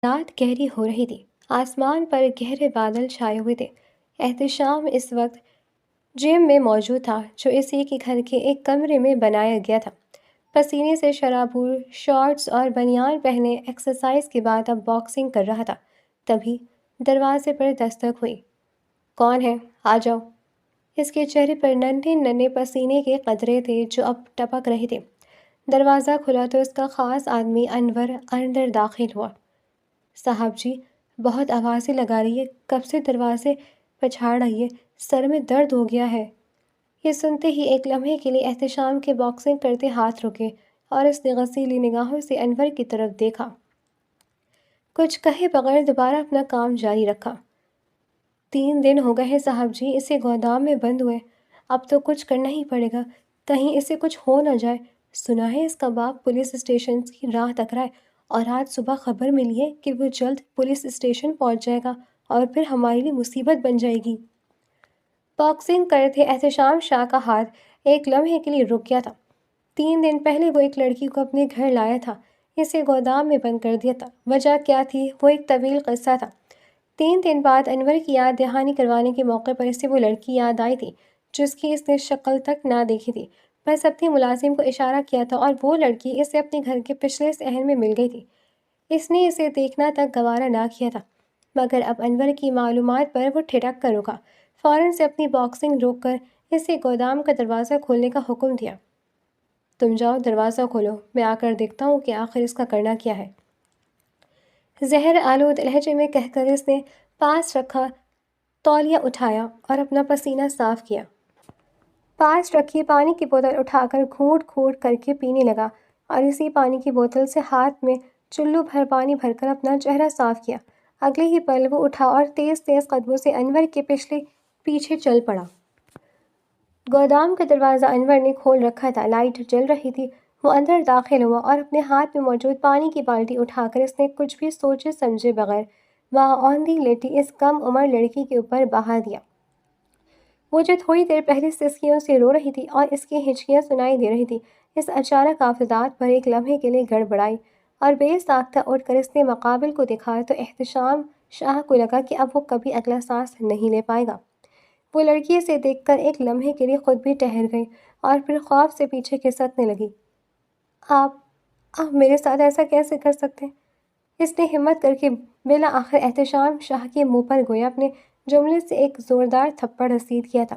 رات گہری ہو رہی تھی۔ آسمان پر گہرے بادل چھائے ہوئے تھے۔ احتشام اس وقت جم میں موجود تھا، جو اسی کے گھر کے ایک کمرے میں بنایا گیا تھا۔ پسینے سے شرابور، شارٹس اور بنیان پہنے ایکسرسائز کے بعد اب باکسنگ کر رہا تھا۔ تبھی دروازے پر دستک ہوئی۔ کون ہے؟ آ جاؤ۔ اس کے چہرے پر ننھے ننھے پسینے کے قطرے تھے جو اب ٹپک رہے تھے۔ دروازہ کھلا تو اس کا خاص آدمی انور اندر داخل ہوا۔ صاحب جی، بہت آوازیں لگا رہی ہے، کب سے دروازے پچھاڑ رہی ہے، سر میں درد ہو گیا ہے۔ یہ سنتے ہی ایک لمحے کے لیے احتشام کے باکسنگ کرتے ہاتھ رکے اور اس نے غسیلی نگاہوں سے انور کی طرف دیکھا۔ کچھ کہے بغیر دوبارہ اپنا کام جاری رکھا۔ 3 دن ہو گئے ہیں صاحب جی اسے گودام میں بند ہوئے، اب تو کچھ کرنا ہی پڑے گا، کہیں اسے کچھ ہو نہ جائے۔ سنا ہے اس کا باپ پولیس اسٹیشن کی راہ تک ہے اور آج صبح خبر ملی ہے کہ وہ جلد پولیس اسٹیشن پہنچ جائے گا اور پھر ہمارے لیے مصیبت بن جائے گی۔ باکسنگ کرتے احتشام شاہ کا ہاتھ ایک لمحے کے لیے رک گیا تھا۔ 3 دن پہلے وہ ایک لڑکی کو اپنے گھر لایا تھا، اسے گودام میں بند کر دیا تھا۔ وجہ کیا تھی وہ ایک طویل قصہ تھا۔ 3 دن بعد انور کی یاد دہانی کروانے کے موقع پر اسے وہ لڑکی یاد آئی تھی جس کی اس نے شکل تک نہ دیکھی تھی۔ بس اپنے ملازم کو اشارہ کیا تھا اور وہ لڑکی اسے اپنے گھر کے پچھلے صحن میں مل گئی تھی۔ اس نے اسے دیکھنا تک گوارا نہ کیا تھا، مگر اب انور کی معلومات پر وہ ٹھٹک کر رکا۔ فوراً سے اپنی باکسنگ روک کر اسے گودام کا دروازہ کھولنے کا حکم دیا۔ تم جاؤ دروازہ کھولو، میں آ کر دیکھتا ہوں کہ آخر اس کا کرنا کیا ہے۔ زہر آلود لہجے میں کہہ کر اس نے پاس رکھا تولیہ اٹھایا اور اپنا پسینہ صاف کیا۔ پاس رکھی پانی کی بوتل اٹھا کر گھونٹ گھونٹ کر کے پینے لگا اور اسی پانی کی بوتل سے ہاتھ میں چلو بھر پانی بھر کر اپنا چہرہ صاف کیا۔ اگلے ہی پل وہ اٹھا اور تیز تیز قدموں سے انور کے پیچھے چل پڑا۔ گودام کا دروازہ انور نے کھول رکھا تھا، لائٹ جل رہی تھی۔ وہ اندر داخل ہوا اور اپنے ہاتھ میں موجود پانی کی بالٹی اٹھا کر اس نے کچھ بھی سوچے سمجھے بغیر وہاں اوندھی لیٹی اس کم عمر لڑکی کے اوپر بہا دیا۔ وہ جو تھوڑی دیر پہلے سسکیوں سے رو رہی تھی اور اس کی ہچکیاں سنائی دے رہی تھی، اس اچانک آفات پر ایک لمحے کے لیے گڑبڑائی اور بے ساختہ اٹھ کر اس نے مقابل کو دیکھا تو احتشام شاہ کو لگا کہ اب وہ کبھی اگلا سانس نہیں لے پائے گا۔ وہ لڑکی اسے دیکھ کر ایک لمحے کے لیے خود بھی ٹھہر گئی اور پھر خوف سے پیچھے کھسکنے لگی۔ آپ میرے ساتھ ایسا کیسے کر سکتے ہیں؟ اس نے ہمت کر کے بالآخر احتشام شاہ کے منہ پر گویا اپنے جملے سے ایک زوردار تھپڑ رسید کیا تھا۔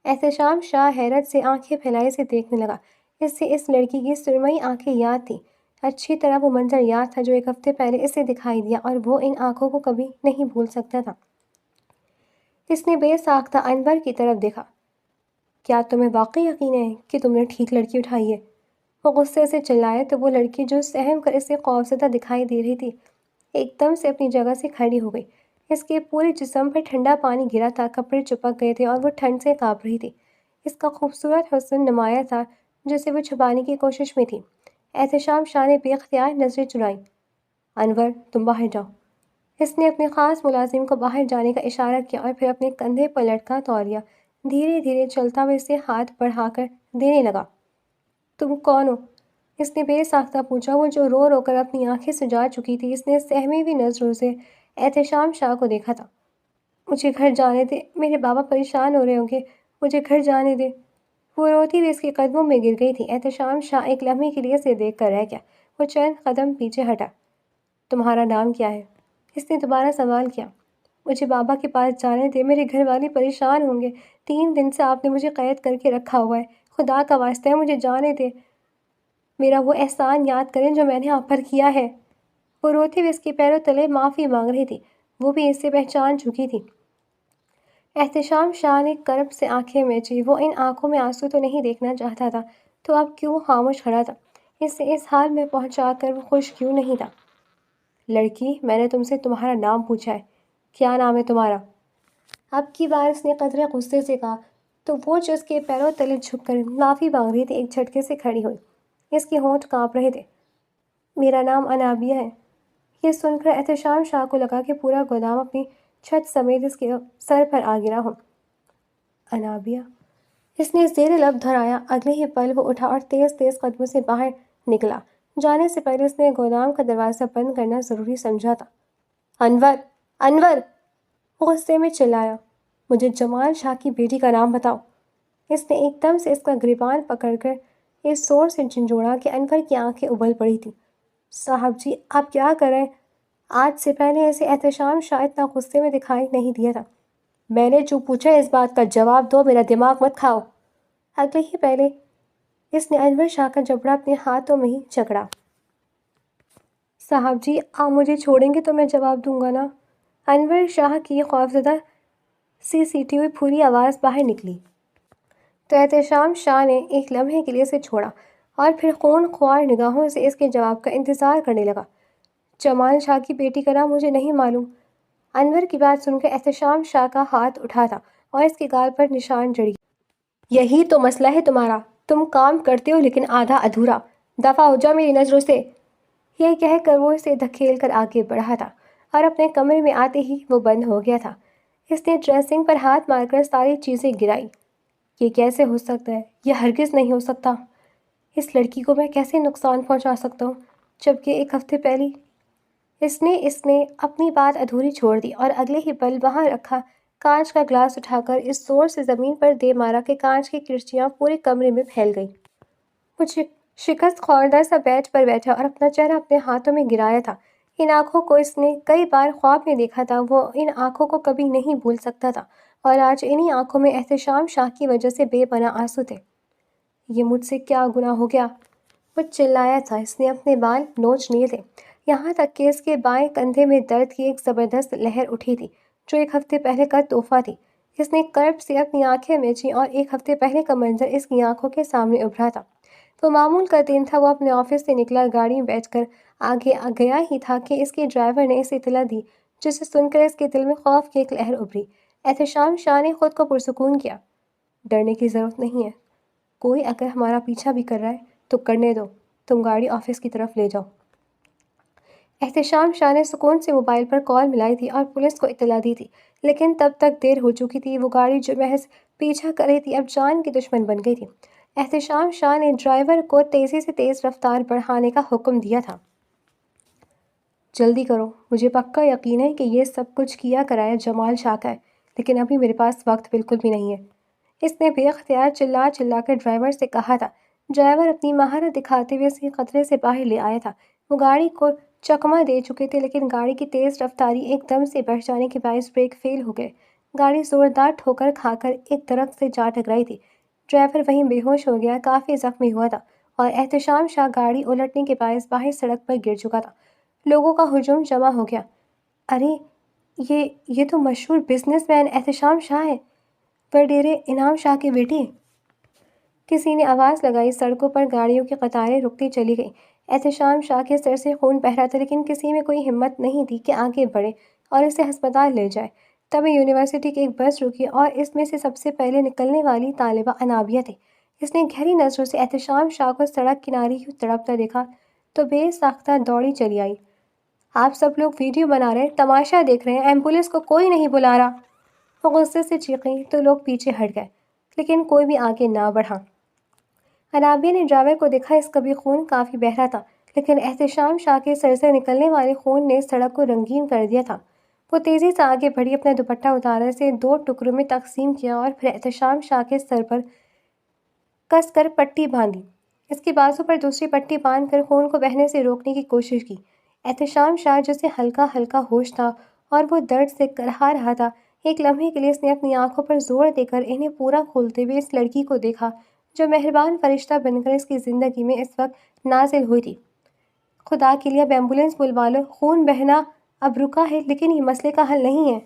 احتشام شاہ حیرت سے آنکھیں پھیلائے اسے دیکھنے لگا۔ اسے اس لڑکی کی سرمئی آنکھیں یاد تھیں، اچھی طرح وہ منظر یاد تھا جو 1 ہفتے پہلے اسے دکھائی دیا اور وہ ان آنکھوں کو کبھی نہیں بھول سکتا تھا۔ اس نے بے ساختہ انور کی طرف دیکھا۔ کیا تمہیں واقعی یقین ہے کہ تم نے ٹھیک لڑکی اٹھائی ہے؟ وہ غصے سے چلائے تو وہ لڑکی جو سہم کر اسے خوفزدہ دکھائی دے رہی تھی ایک دم سے اپنی جگہ سے کھڑی ہو گئی۔ اس کے پورے جسم پر ٹھنڈا پانی گرا تھا، کپڑے چپک گئے تھے اور وہ ٹھنڈ سے کانپ رہی تھی۔ اس کا خوبصورت حسن نمایاں تھا جسے وہ چھپانے کی کوشش میں تھی۔ احتشام شاہ نے بے اختیار نظریں چرائیں۔ انور، تم باہر جاؤ۔ اس نے اپنے خاص ملازم کو باہر جانے کا اشارہ کیا اور پھر اپنے کندھے پر لٹکا تولیہ دھیرے دھیرے چلتا ہوا اسے ہاتھ بڑھا کر دینے لگا۔ تم کون ہو؟ اس نے بے ساختہ پوچھا۔ وہ جو رو رو کر اپنی آنکھیں سجا چکی تھی، اس نے سہمی ہوئی نظروں سے احتشام شاہ کو دیکھا تھا۔ مجھے گھر جانے دے، میرے بابا پریشان ہو رہے ہوں گے، مجھے گھر جانے دے۔ وہ روتی ہوئی اس کے قدموں میں گر گئی تھی۔ احتشام شاہ ایک لمحے کے لیے اسے دیکھ کر رہ گیا۔ وہ چند قدم پیچھے ہٹا۔ تمہارا نام کیا ہے؟ اس نے دوبارہ سوال کیا۔ مجھے بابا کے پاس جانے دے، میرے گھر والے پریشان ہوں گے، 3 دن سے آپ نے مجھے قید کر کے رکھا ہوا ہے، خدا کا واسطہ ہے مجھے جانے دے، میرا وہ احسان یاد کریں جو میں نے آپ پر کیا ہے۔ وہ روتے ہوئے اس کے پیروں تلے معافی مانگ رہی تھی، وہ بھی اسے پہچان چکی تھی۔ احتشام شاہ نے کرب سے آنکھیں مینچی۔ وہ ان آنکھوں میں آنسو تو نہیں دیکھنا چاہتا تھا تو اب کیوں خاموش کھڑا تھا؟ اسے اس حال میں پہنچا کر وہ خوش کیوں نہیں تھا؟ لڑکی، میں نے تم سے تمہارا نام پوچھا ہے، کیا نام ہے تمہارا؟ اب کی بار اس نے قدرے غصے سے کہا تو وہ جو اس کے پیروں تلے جھک کر معافی مانگ رہی تھی ایک جھٹکے سے کھڑی ہوئی۔ اس کے ہونٹ کانپ رہے تھے۔ میرا نام انابیہ ہے۔ یہ سن کر احتشام شاہ کو لگا کہ پورا گودام اپنی چھت سمیت اس کے سر پر آ گرا ہو۔ انابیہ؟ اس نے زیر لب دہرایا۔ اگلے ہی پل وہ اٹھا اور تیز تیز قدموں سے باہر نکلا۔ جانے سے پہلے اس نے گودام کا دروازہ بند کرنا ضروری سمجھا تھا۔ انور! انور! وہ غصے میں چلایا، مجھے جمال شاہ کی بیٹی کا نام بتاؤ۔ اس نے ایک دم سے اس کا گریبان پکڑ کر اس زور سے جھنجھوڑا کہ انور کی آنکھیں ابل پڑی تھیں۔ صاحب جی، آپ کیا کر رہے ہیں؟ آج سے پہلے ایسے احتشام شاہ اتنا غصے میں دکھائی نہیں دیا تھا۔ میں نے جو پوچھا اس بات کا جواب دو، میرا دماغ مت کھاؤ۔ اگلے ہی پہلے اس نے انور شاہ کا جبڑا اپنے ہاتھوں میں ہی جکڑا۔ صاحب جی، آپ مجھے چھوڑیں گے تو میں جواب دوں گا نا۔ انور شاہ کی خوفزدہ سی سیٹی ہوئی پھولی آواز باہر نکلی تو احتشام شاہ نے ایک لمحے کے لیے اسے چھوڑا اور پھر خون خوار نگاہوں سے اس کے جواب کا انتظار کرنے لگا۔ جمال شاہ کی بیٹی کا نام مجھے نہیں معلوم۔ انور کی بات سن کر احتشام شاہ کا ہاتھ اٹھا تھا اور اس کے گال پر نشان جڑ گیا۔ یہی تو مسئلہ ہے تمہارا، تم کام کرتے ہو لیکن آدھا ادھورا۔ دفع ہو جاؤ میری نظروں سے۔ یہ کہہ کر وہ اسے دھکیل کر آگے بڑھا تھا اور اپنے کمرے میں آتے ہی وہ بند ہو گیا تھا۔ اس نے ڈریسنگ پر ہاتھ مار کر ساری چیزیں گرائی۔ یہ کیسے ہو سکتا ہے؟ یہ ہرگز نہیں ہو سکتا۔ اس لڑکی کو میں کیسے نقصان پہنچا سکتا ہوں جبکہ ایک ہفتے پہلے اس نے اپنی بات ادھوری چھوڑ دی اور اگلے ہی پل وہاں رکھا کانچ کا گلاس اٹھا کر اس زور سے زمین پر دے مارا کہ کانچ کی کرچیاں پورے کمرے میں پھیل گئیں۔ وہ شکست خوردہ سا بیڈ پر بیٹھا اور اپنا چہرہ اپنے ہاتھوں میں گرایا تھا۔ ان آنکھوں کو اس نے کئی بار خواب میں دیکھا تھا، وہ ان آنکھوں کو کبھی نہیں بھول سکتا تھا اور آج انہی آنکھوں میں احتشام شاہ کی وجہ سے بے پناہ آنسو تھے۔ یہ مجھ سے کیا گناہ ہو گیا؟ وہ چلایا تھا۔ اس نے اپنے بال نوچ لیے تھے، یہاں تک کہ اس کے بائیں کندھے میں درد کی ایک زبردست لہر اٹھی تھی جو ایک ہفتے پہلے کا تحفہ تھی۔ اس نے کرب سے اپنی آنکھیں مینچیں اور ایک ہفتے پہلے کا منظر اس کی آنکھوں کے سامنے ابھرا تھا۔ وہ معمول کا دن تھا۔ وہ اپنے آفس سے نکلا، گاڑی میں بیٹھ کر آگے گیا ہی تھا کہ اس کے ڈرائیور نے اسے اطلاع دی، جسے سن کر اس کے دل میں خوف کی ایک لہر ابھری۔ احتشام شاہ نے خود کو پرسکون کیا۔ ڈرنے کی ضرورت نہیں ہے، کوئی اگر ہمارا پیچھا بھی کر رہا ہے تو کرنے دو، تم گاڑی آفس کی طرف لے جاؤ۔ احتشام شاہ نے سکون سے موبائل پر کال ملائی تھی اور پولیس کو اطلاع دی تھی، لیکن تب تک دیر ہو چکی تھی۔ وہ گاڑی جو محض پیچھا کر رہی تھی اب جان کی دشمن بن گئی تھی۔ احتشام شاہ نے ڈرائیور کو تیزی سے تیز رفتار بڑھانے کا حکم دیا تھا۔ جلدی کرو، مجھے پکا یقین ہے کہ یہ سب کچھ کیا کرایا جمال شاہ کا ہے، لیکن ابھی میرے پاس وقت بالکل بھی نہیں ہے۔ اس نے بے اختیار چلا کر ڈرائیور سے کہا تھا۔ ڈرائیور اپنی مہارت دکھاتے ہوئے اسے خطرے سے باہر لے آیا تھا۔ وہ گاڑی کو چکما دے چکے تھے لیکن گاڑی کی تیز رفتاری ایک دم سے بڑھ جانے کے باعث بریک فیل ہو گئے۔ گاڑی زوردار ٹھوکر کھا کر ایک درخت سے جا ٹکرائی تھی۔ ڈرائیور وہیں بے ہوش ہو گیا، کافی زخمی ہوا تھا اور احتشام شاہ گاڑی الٹنے کے باعث باہر سڑک پر گر چکا تھا۔ لوگوں کا ہجوم جمع ہو گیا۔ ارے یہ تو مشہور بزنس مین احتشام شاہ ہے، وڈیرے انعام شاہ کی بیٹی۔ کسی نے آواز لگائی۔ سڑکوں پر گاڑیوں کی قطاریں رکتی چلی گئیں۔ احتشام شاہ کے سر سے خون بہہ رہا تھا لیکن کسی میں کوئی ہمت نہیں تھی کہ آگے بڑھے اور اسے ہسپتال لے جائے۔ تبھی یونیورسٹی کی ایک بس رکی اور اس میں سے سب سے پہلے نکلنے والی طالبہ انابیہ تھی۔ اس نے گہری نظروں سے احتشام شاہ کو سڑک کنارے ہی تڑپتا دیکھا تو بے ساختہ دوڑی چلی آئی۔ آپ سب لوگ ویڈیو بنا رہے ہیں، تماشا دیکھ رہے ہیں، ایمبولینس کو کوئی نہیں بلا رہا۔ وہ غصے سے چیخیں تو لوگ پیچھے ہٹ گئے لیکن کوئی بھی آگے نہ بڑھا۔ انابیہ نے ڈرائیور کو دیکھا، اس کا بھی خون کافی بہہ رہا تھا لیکن احتشام شاہ کے سر سے نکلنے والے خون نے سڑک کو رنگین کر دیا تھا۔ وہ تیزی سے آگے بڑھی، اپنا دوپٹہ اتارا، اسے 2 ٹکڑوں میں تقسیم کیا اور پھر احتشام شاہ کے سر پر کس کر پٹی باندھی۔ اس کے بازو پر دوسری پٹی باندھ کر خون کو بہنے سے روکنے کی کوشش کی۔ احتشام شاہ جسے ہلکا ہلکا ہوش تھا اور وہ درد سے کرہا رہا تھا، ایک لمحے کے لیے اس نے اپنی آنکھوں پر زور دے کر انہیں پورا کھولتے ہوئے اس لڑکی کو دیکھا جو مہربان فرشتہ بن کر اس کی زندگی میں اس وقت نازل ہوئی تھی۔ خدا کے لیے اب ایمبولینس بلوا لو، خون بہنا اب رکا ہے لیکن یہ مسئلے کا حل نہیں ہے۔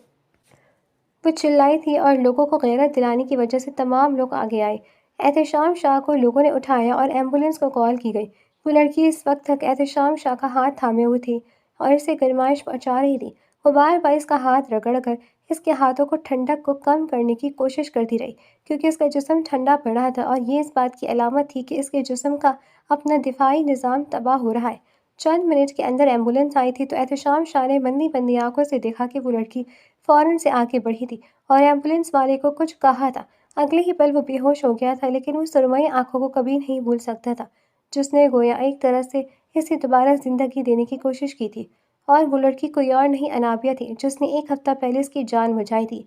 وہ چلائی تھی اور لوگوں کو غیرت دلانے کی وجہ سے تمام لوگ آگے آئے۔ احتشام شاہ کو لوگوں نے اٹھایا اور ایمبولینس کو کال کی گئی۔ وہ لڑکی اس وقت تک احتشام شاہ کا ہاتھ تھامے ہوئی تھی اور اسے گرمائش پہنچا رہی تھی۔ وہ بار بار اس کا ہاتھ رگڑ کر اس کے ہاتھوں کو ٹھنڈک کو کم کرنے کی کوشش کرتی رہی کیونکہ اس کا جسم ٹھنڈا پڑ رہا تھا اور یہ اس بات کی علامت تھی کہ اس کے جسم کا اپنا دفاعی نظام تباہ ہو رہا ہے۔ چند منٹ کے اندر ایمبولینس آئی تھی تو احتشام شاہ نے بندی بندی آنکھوں سے دیکھا کہ وہ لڑکی فوراً سے آگے بڑھی تھی اور ایمبولینس والے کو کچھ کہا تھا۔ اگلے ہی پل وہ بے ہوش ہو گیا تھا لیکن وہ سرمئی آنکھوں کو کبھی نہیں بھول سکتا تھا جس نے گویا ایک طرح سے اسے دوبارہ زندگی دینے کی کوشش کی تھی، اور وہ لڑکی کوئی اور نہیں انابیہ تھی جس نے 1 ہفتہ پہلے اس کی جان بچائی تھی۔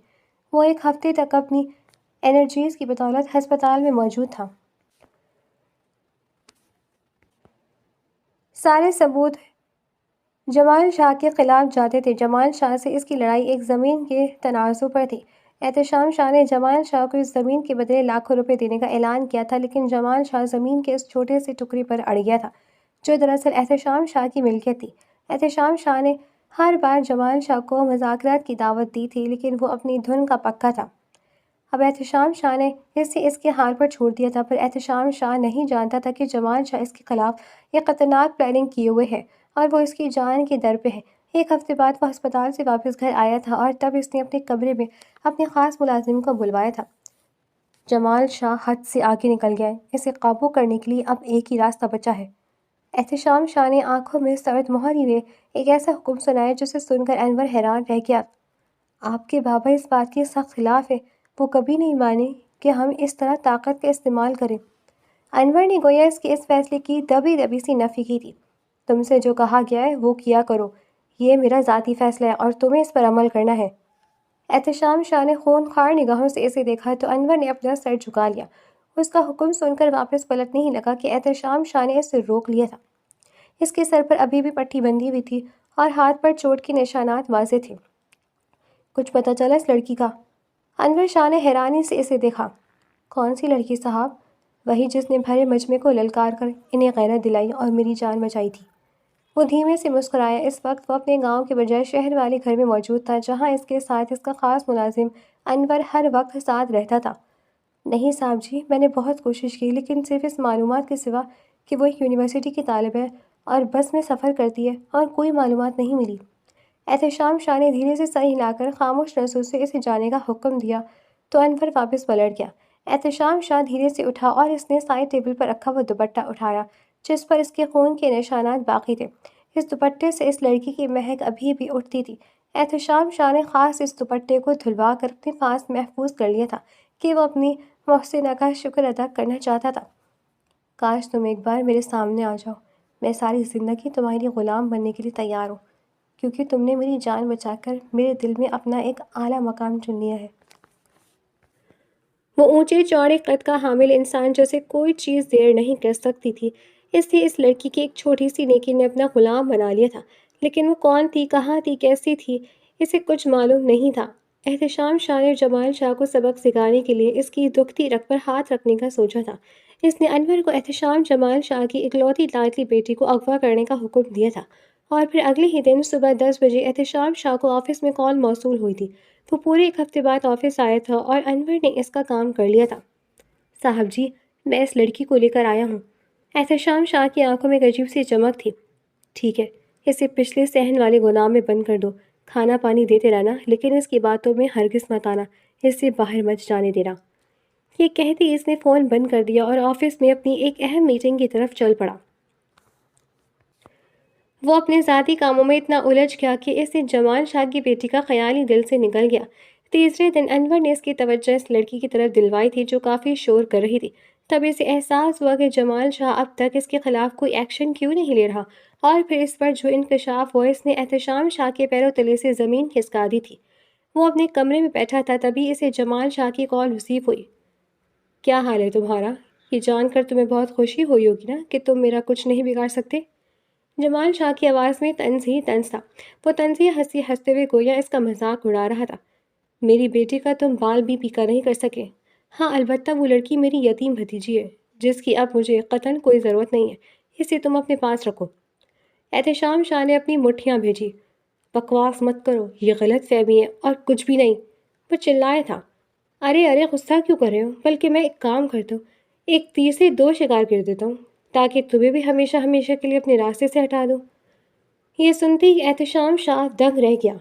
وہ 1 ہفتے تک اپنی انرجیز کی بدولت ہسپتال میں موجود تھا۔ سارے ثبوت جمال شاہ کے خلاف جاتے تھے۔ جمال شاہ سے اس کی لڑائی ایک زمین کے تنازع پر تھی۔ احتشام شاہ نے جمال شاہ کو اس زمین کے بدلے لاکھوں روپے دینے کا اعلان کیا تھا، لیکن جمال شاہ زمین کے اس چھوٹے سے ٹکڑے پر اڑ گیا تھا جو دراصل احتشام شاہ کی ملکیت تھی۔ احتشام شاہ نے ہر بار جمال شاہ کو مذاکرات کی دعوت دی تھی، لیکن وہ اپنی دھن کا پکا تھا۔ اب احتشام شاہ نے اسے اس کے حال پر چھوڑ دیا تھا، پر احتشام شاہ نہیں جانتا تھا کہ جمال شاہ اس کے خلاف ایک خطرناک پلاننگ کیے ہوئے ہے اور وہ اس کی جان کے در پہ ہے۔ 1 ہفتے بعد وہ ہسپتال سے واپس گھر آیا تھا اور تب اس نے اپنے کمرے میں اپنے خاص ملازم کو بلوایا تھا۔ جمال شاہ حد سے آگے نکل گیا ہے، اسے قابو کرنے کے لیے اب ایک ہی راستہ بچا ہے۔ احتشام شاہ نے آنکھوں میں سرد مہر لیے ایک ایسا حکم سنایا جسے سن کر انور حیران رہ گیا۔ آپ کے بابا اس بات کے سخت خلاف ہے، وہ کبھی نہیں مانے کہ ہم اس طرح طاقت کا استعمال کریں۔ انور نے گویا اس کے اس فیصلے کی دبی دبی سی نفی کی تھی۔ تم سے جو کہا گیا ہے وہ کیا کرو، یہ میرا ذاتی فیصلہ ہے اور تمہیں اس پر عمل کرنا ہے۔ احتشام شاہ نے خونخوار نگاہوں سے اسے دیکھا تو انور نے اپنا سر جھکا لیا۔ اس کا حکم سن کر واپس پلٹنے ہی لگا کہ احتشام شاہ نے اسے روک لیا تھا۔ اس کے سر پر ابھی بھی پٹی بندھی ہوئی تھی اور ہاتھ پر چوٹ کے نشانات واضح تھے۔ کچھ پتہ چلا اس لڑکی کا؟ انور شاہ نے حیرانی سے اسے دیکھا۔ کون سی لڑکی صاحب؟ وہی جس نے بھرے مجمع کو للکار کر انہیں غیرت دلائی اور میری جان بچائی تھی۔ وہ دھیمے سے مسکرایا۔ اس وقت وہ اپنے گاؤں کے بجائے شہر والے گھر میں موجود تھا، جہاں اس کے ساتھ اس کا خاص ملازم انور ہر وقت ساتھ رہتا تھا۔ نہیں صاحب جی، میں نے بہت کوشش کی، لیکن صرف اس معلومات کے سوا کہ وہ ایک یونیورسٹی کی طالب ہے اور بس میں سفر کرتی ہے، اور کوئی معلومات نہیں ملی۔ احتشام شاہ نے دھیرے سے سر ہلا کر خاموش نظروں سے اسے جانے کا حکم دیا تو انور واپس پلٹ گیا۔ احتشام شاہ دھیرے سے اٹھا اور اس نے سائڈ ٹیبل پر رکھا وہ دوپٹہ اٹھایا جس پر اس کے خون کے نشانات باقی تھے۔ اس دوپٹے سے اس لڑکی کی مہک ابھی بھی اٹھتی تھی۔ احتشام شاہ نے خاص اس دوپٹے کو دھلوا کر اپنے پاس محفوظ کر لیا تھا کہ وہ اپنی محسنہ کا شکر ادا کرنا چاہتا تھا۔ کاش تم ایک بار میرے سامنے آ جاؤ، میں ساری زندگی تمہاری غلام بننے کے لیے تیار ہوں، کیونکہ تم نے میری جان بچا کر میرے دل میں اپنا ایک اعلیٰ مقام چن لیا ہے۔ وہ اونچے چوڑے قد کا حامل انسان جیسے کوئی چیز دیر نہیں کر سکتی تھی، اس لیے اس لڑکی کی ایک چھوٹی سی نیکی نے اپنا غلام بنا لیا تھا، لیکن وہ کون تھی، کہاں تھی، کیسی تھی، اسے کچھ معلوم نہیں تھا۔ احتشام شاہ نے جمال شاہ کو سبق سکھانے کے لیے اس کی دکھتی رگ پر ہاتھ رکھنے کا سوچا تھا۔ اس نے انور کو احتشام جمال شاہ کی اکلوتی لاڈلی بیٹی کو اغوا کرنے کا حکم دیا تھا، اور پھر اگلے ہی دن صبح 10 بجے احتشام شاہ کو آفس میں کال موصول ہوئی تھی۔ وہ پورے 1 ہفتے بعد آفس آیا تھا اور انور نے اس کا کام کر لیا تھا۔ صاحب جی، میں اس لڑکی کو لے کر آیا ہوں۔ احتشام شاہ کی آنکھوں میں ایک عجیب سی چمک تھی۔ ٹھیک ہے، اسے پچھلے صحن والے گودام میں بند کر دو، کھانا پانی دیتے رہنا، لیکن اس کی باتوں میں ہرگز مت آنا، اس سے باہر مت جانے دینا۔ یہ کہتے اس نے فون بند کر دیا اور آفس میں اپنی ایک اہم میٹنگ کی طرف چل پڑا۔ وہ اپنے ذاتی کاموں میں اتنا الجھ گیا کہ اسے جمال شاہ کی بیٹی کا خیال ہی دل سے نکل گیا۔ تیسرے دن انور نے اس کی توجہ اس لڑکی کی طرف دلوائی تھی جو کافی شور کر رہی تھی۔ تب اسے احساس ہوا کہ جمال شاہ اب تک اس کے خلاف کوئی ایکشن کیوں نہیں لے رہا، اور پھر اس پر جو انکشاف ہوا اس نے احتشام شاہ کے پیروں تلے سے زمین کھسکا دی تھی۔ وہ اپنے کمرے میں بیٹھا تھا، تبھی اسے جمال شاہ کی کال ریسیو ہوئی۔ کیا حال ہے تمہارا؟ یہ جان کر تمہیں بہت خوشی ہوئی ہوگی نا کہ تم میرا کچھ نہیں بگاڑ سکتے۔ جمال شاہ کی آواز میں طنز ہی طنز تھا۔ وہ طنزیہ ہنسی ہنستے ہوئے گویا اس کا مذاق اڑا رہا تھا۔ میری بیٹی کا تم بال بھی پیکا نہیں کر سکے۔ ہاں البتہ وہ لڑکی میری یتیم بھتیجی ہے جس کی اب مجھے قطعاً کوئی ضرورت نہیں ہے، اسے تم اپنے پاس رکھو۔ احتشام شاہ نے اپنی مٹھیاں بھیجی۔ بکواس مت کرو، یہ غلط فہمی ہے اور کچھ بھی نہیں، وہ چلایا تھا۔ ارے غصہ کیوں کر رہے ہو، بلکہ میں ایک کام کرتا ہوں، ایک تیر سے 2 شکار کر دیتا ہوں تاکہ تمہیں بھی ہمیشہ ہمیشہ کے لیے اپنے راستے سے ہٹا دوں۔ یہ سنتے ہی احتشام شاہ دنگ رہ گیا۔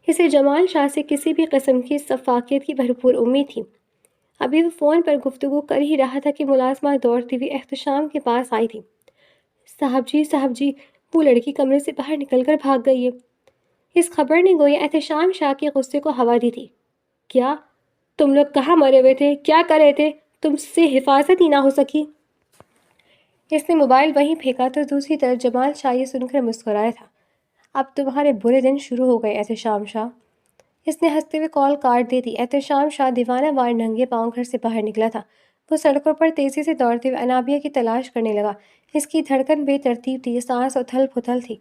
اسے جمال شاہ سے کسی بھی قسم کی شفافیت کی بھرپور امید تھی۔ ابھی وہ فون پر گفتگو کر ہی رہا تھا کہ ملازمہ دوڑتی ہوئی احتشام کے پاس آئی تھی۔ صاحب جی، وہ لڑکی کمرے سے باہر نکل کر بھاگ گئی ہے۔ اس خبر نے گویا احتشام شاہ کے غصے کو ہوا دی تھی۔ کیا؟ تم لوگ کہاں مرے ہوئے تھے؟ کیا کر رہے تھے؟ تم سے حفاظت ہی نہ ہو سکی؟ اس نے موبائل وہیں پھینکا تو دوسری طرف جمال شاہ یہ سن کر مسکرایا تھا۔ اب تمہارے برے دن شروع ہو گئے احتشام شاہ۔ اس نے ہنستے ہوئے کال کاٹ دی تھی۔ احتشام شاہ دیوانہ وار ننگے پاؤں گھر سے باہر نکلا تھا۔ وہ سڑکوں پر تیزی سے دوڑتے ہوئے انابیہ کی تلاش کرنے لگا۔ اس کی دھڑکن بے ترتیب تھی، سانس اتھل پھتل تھی۔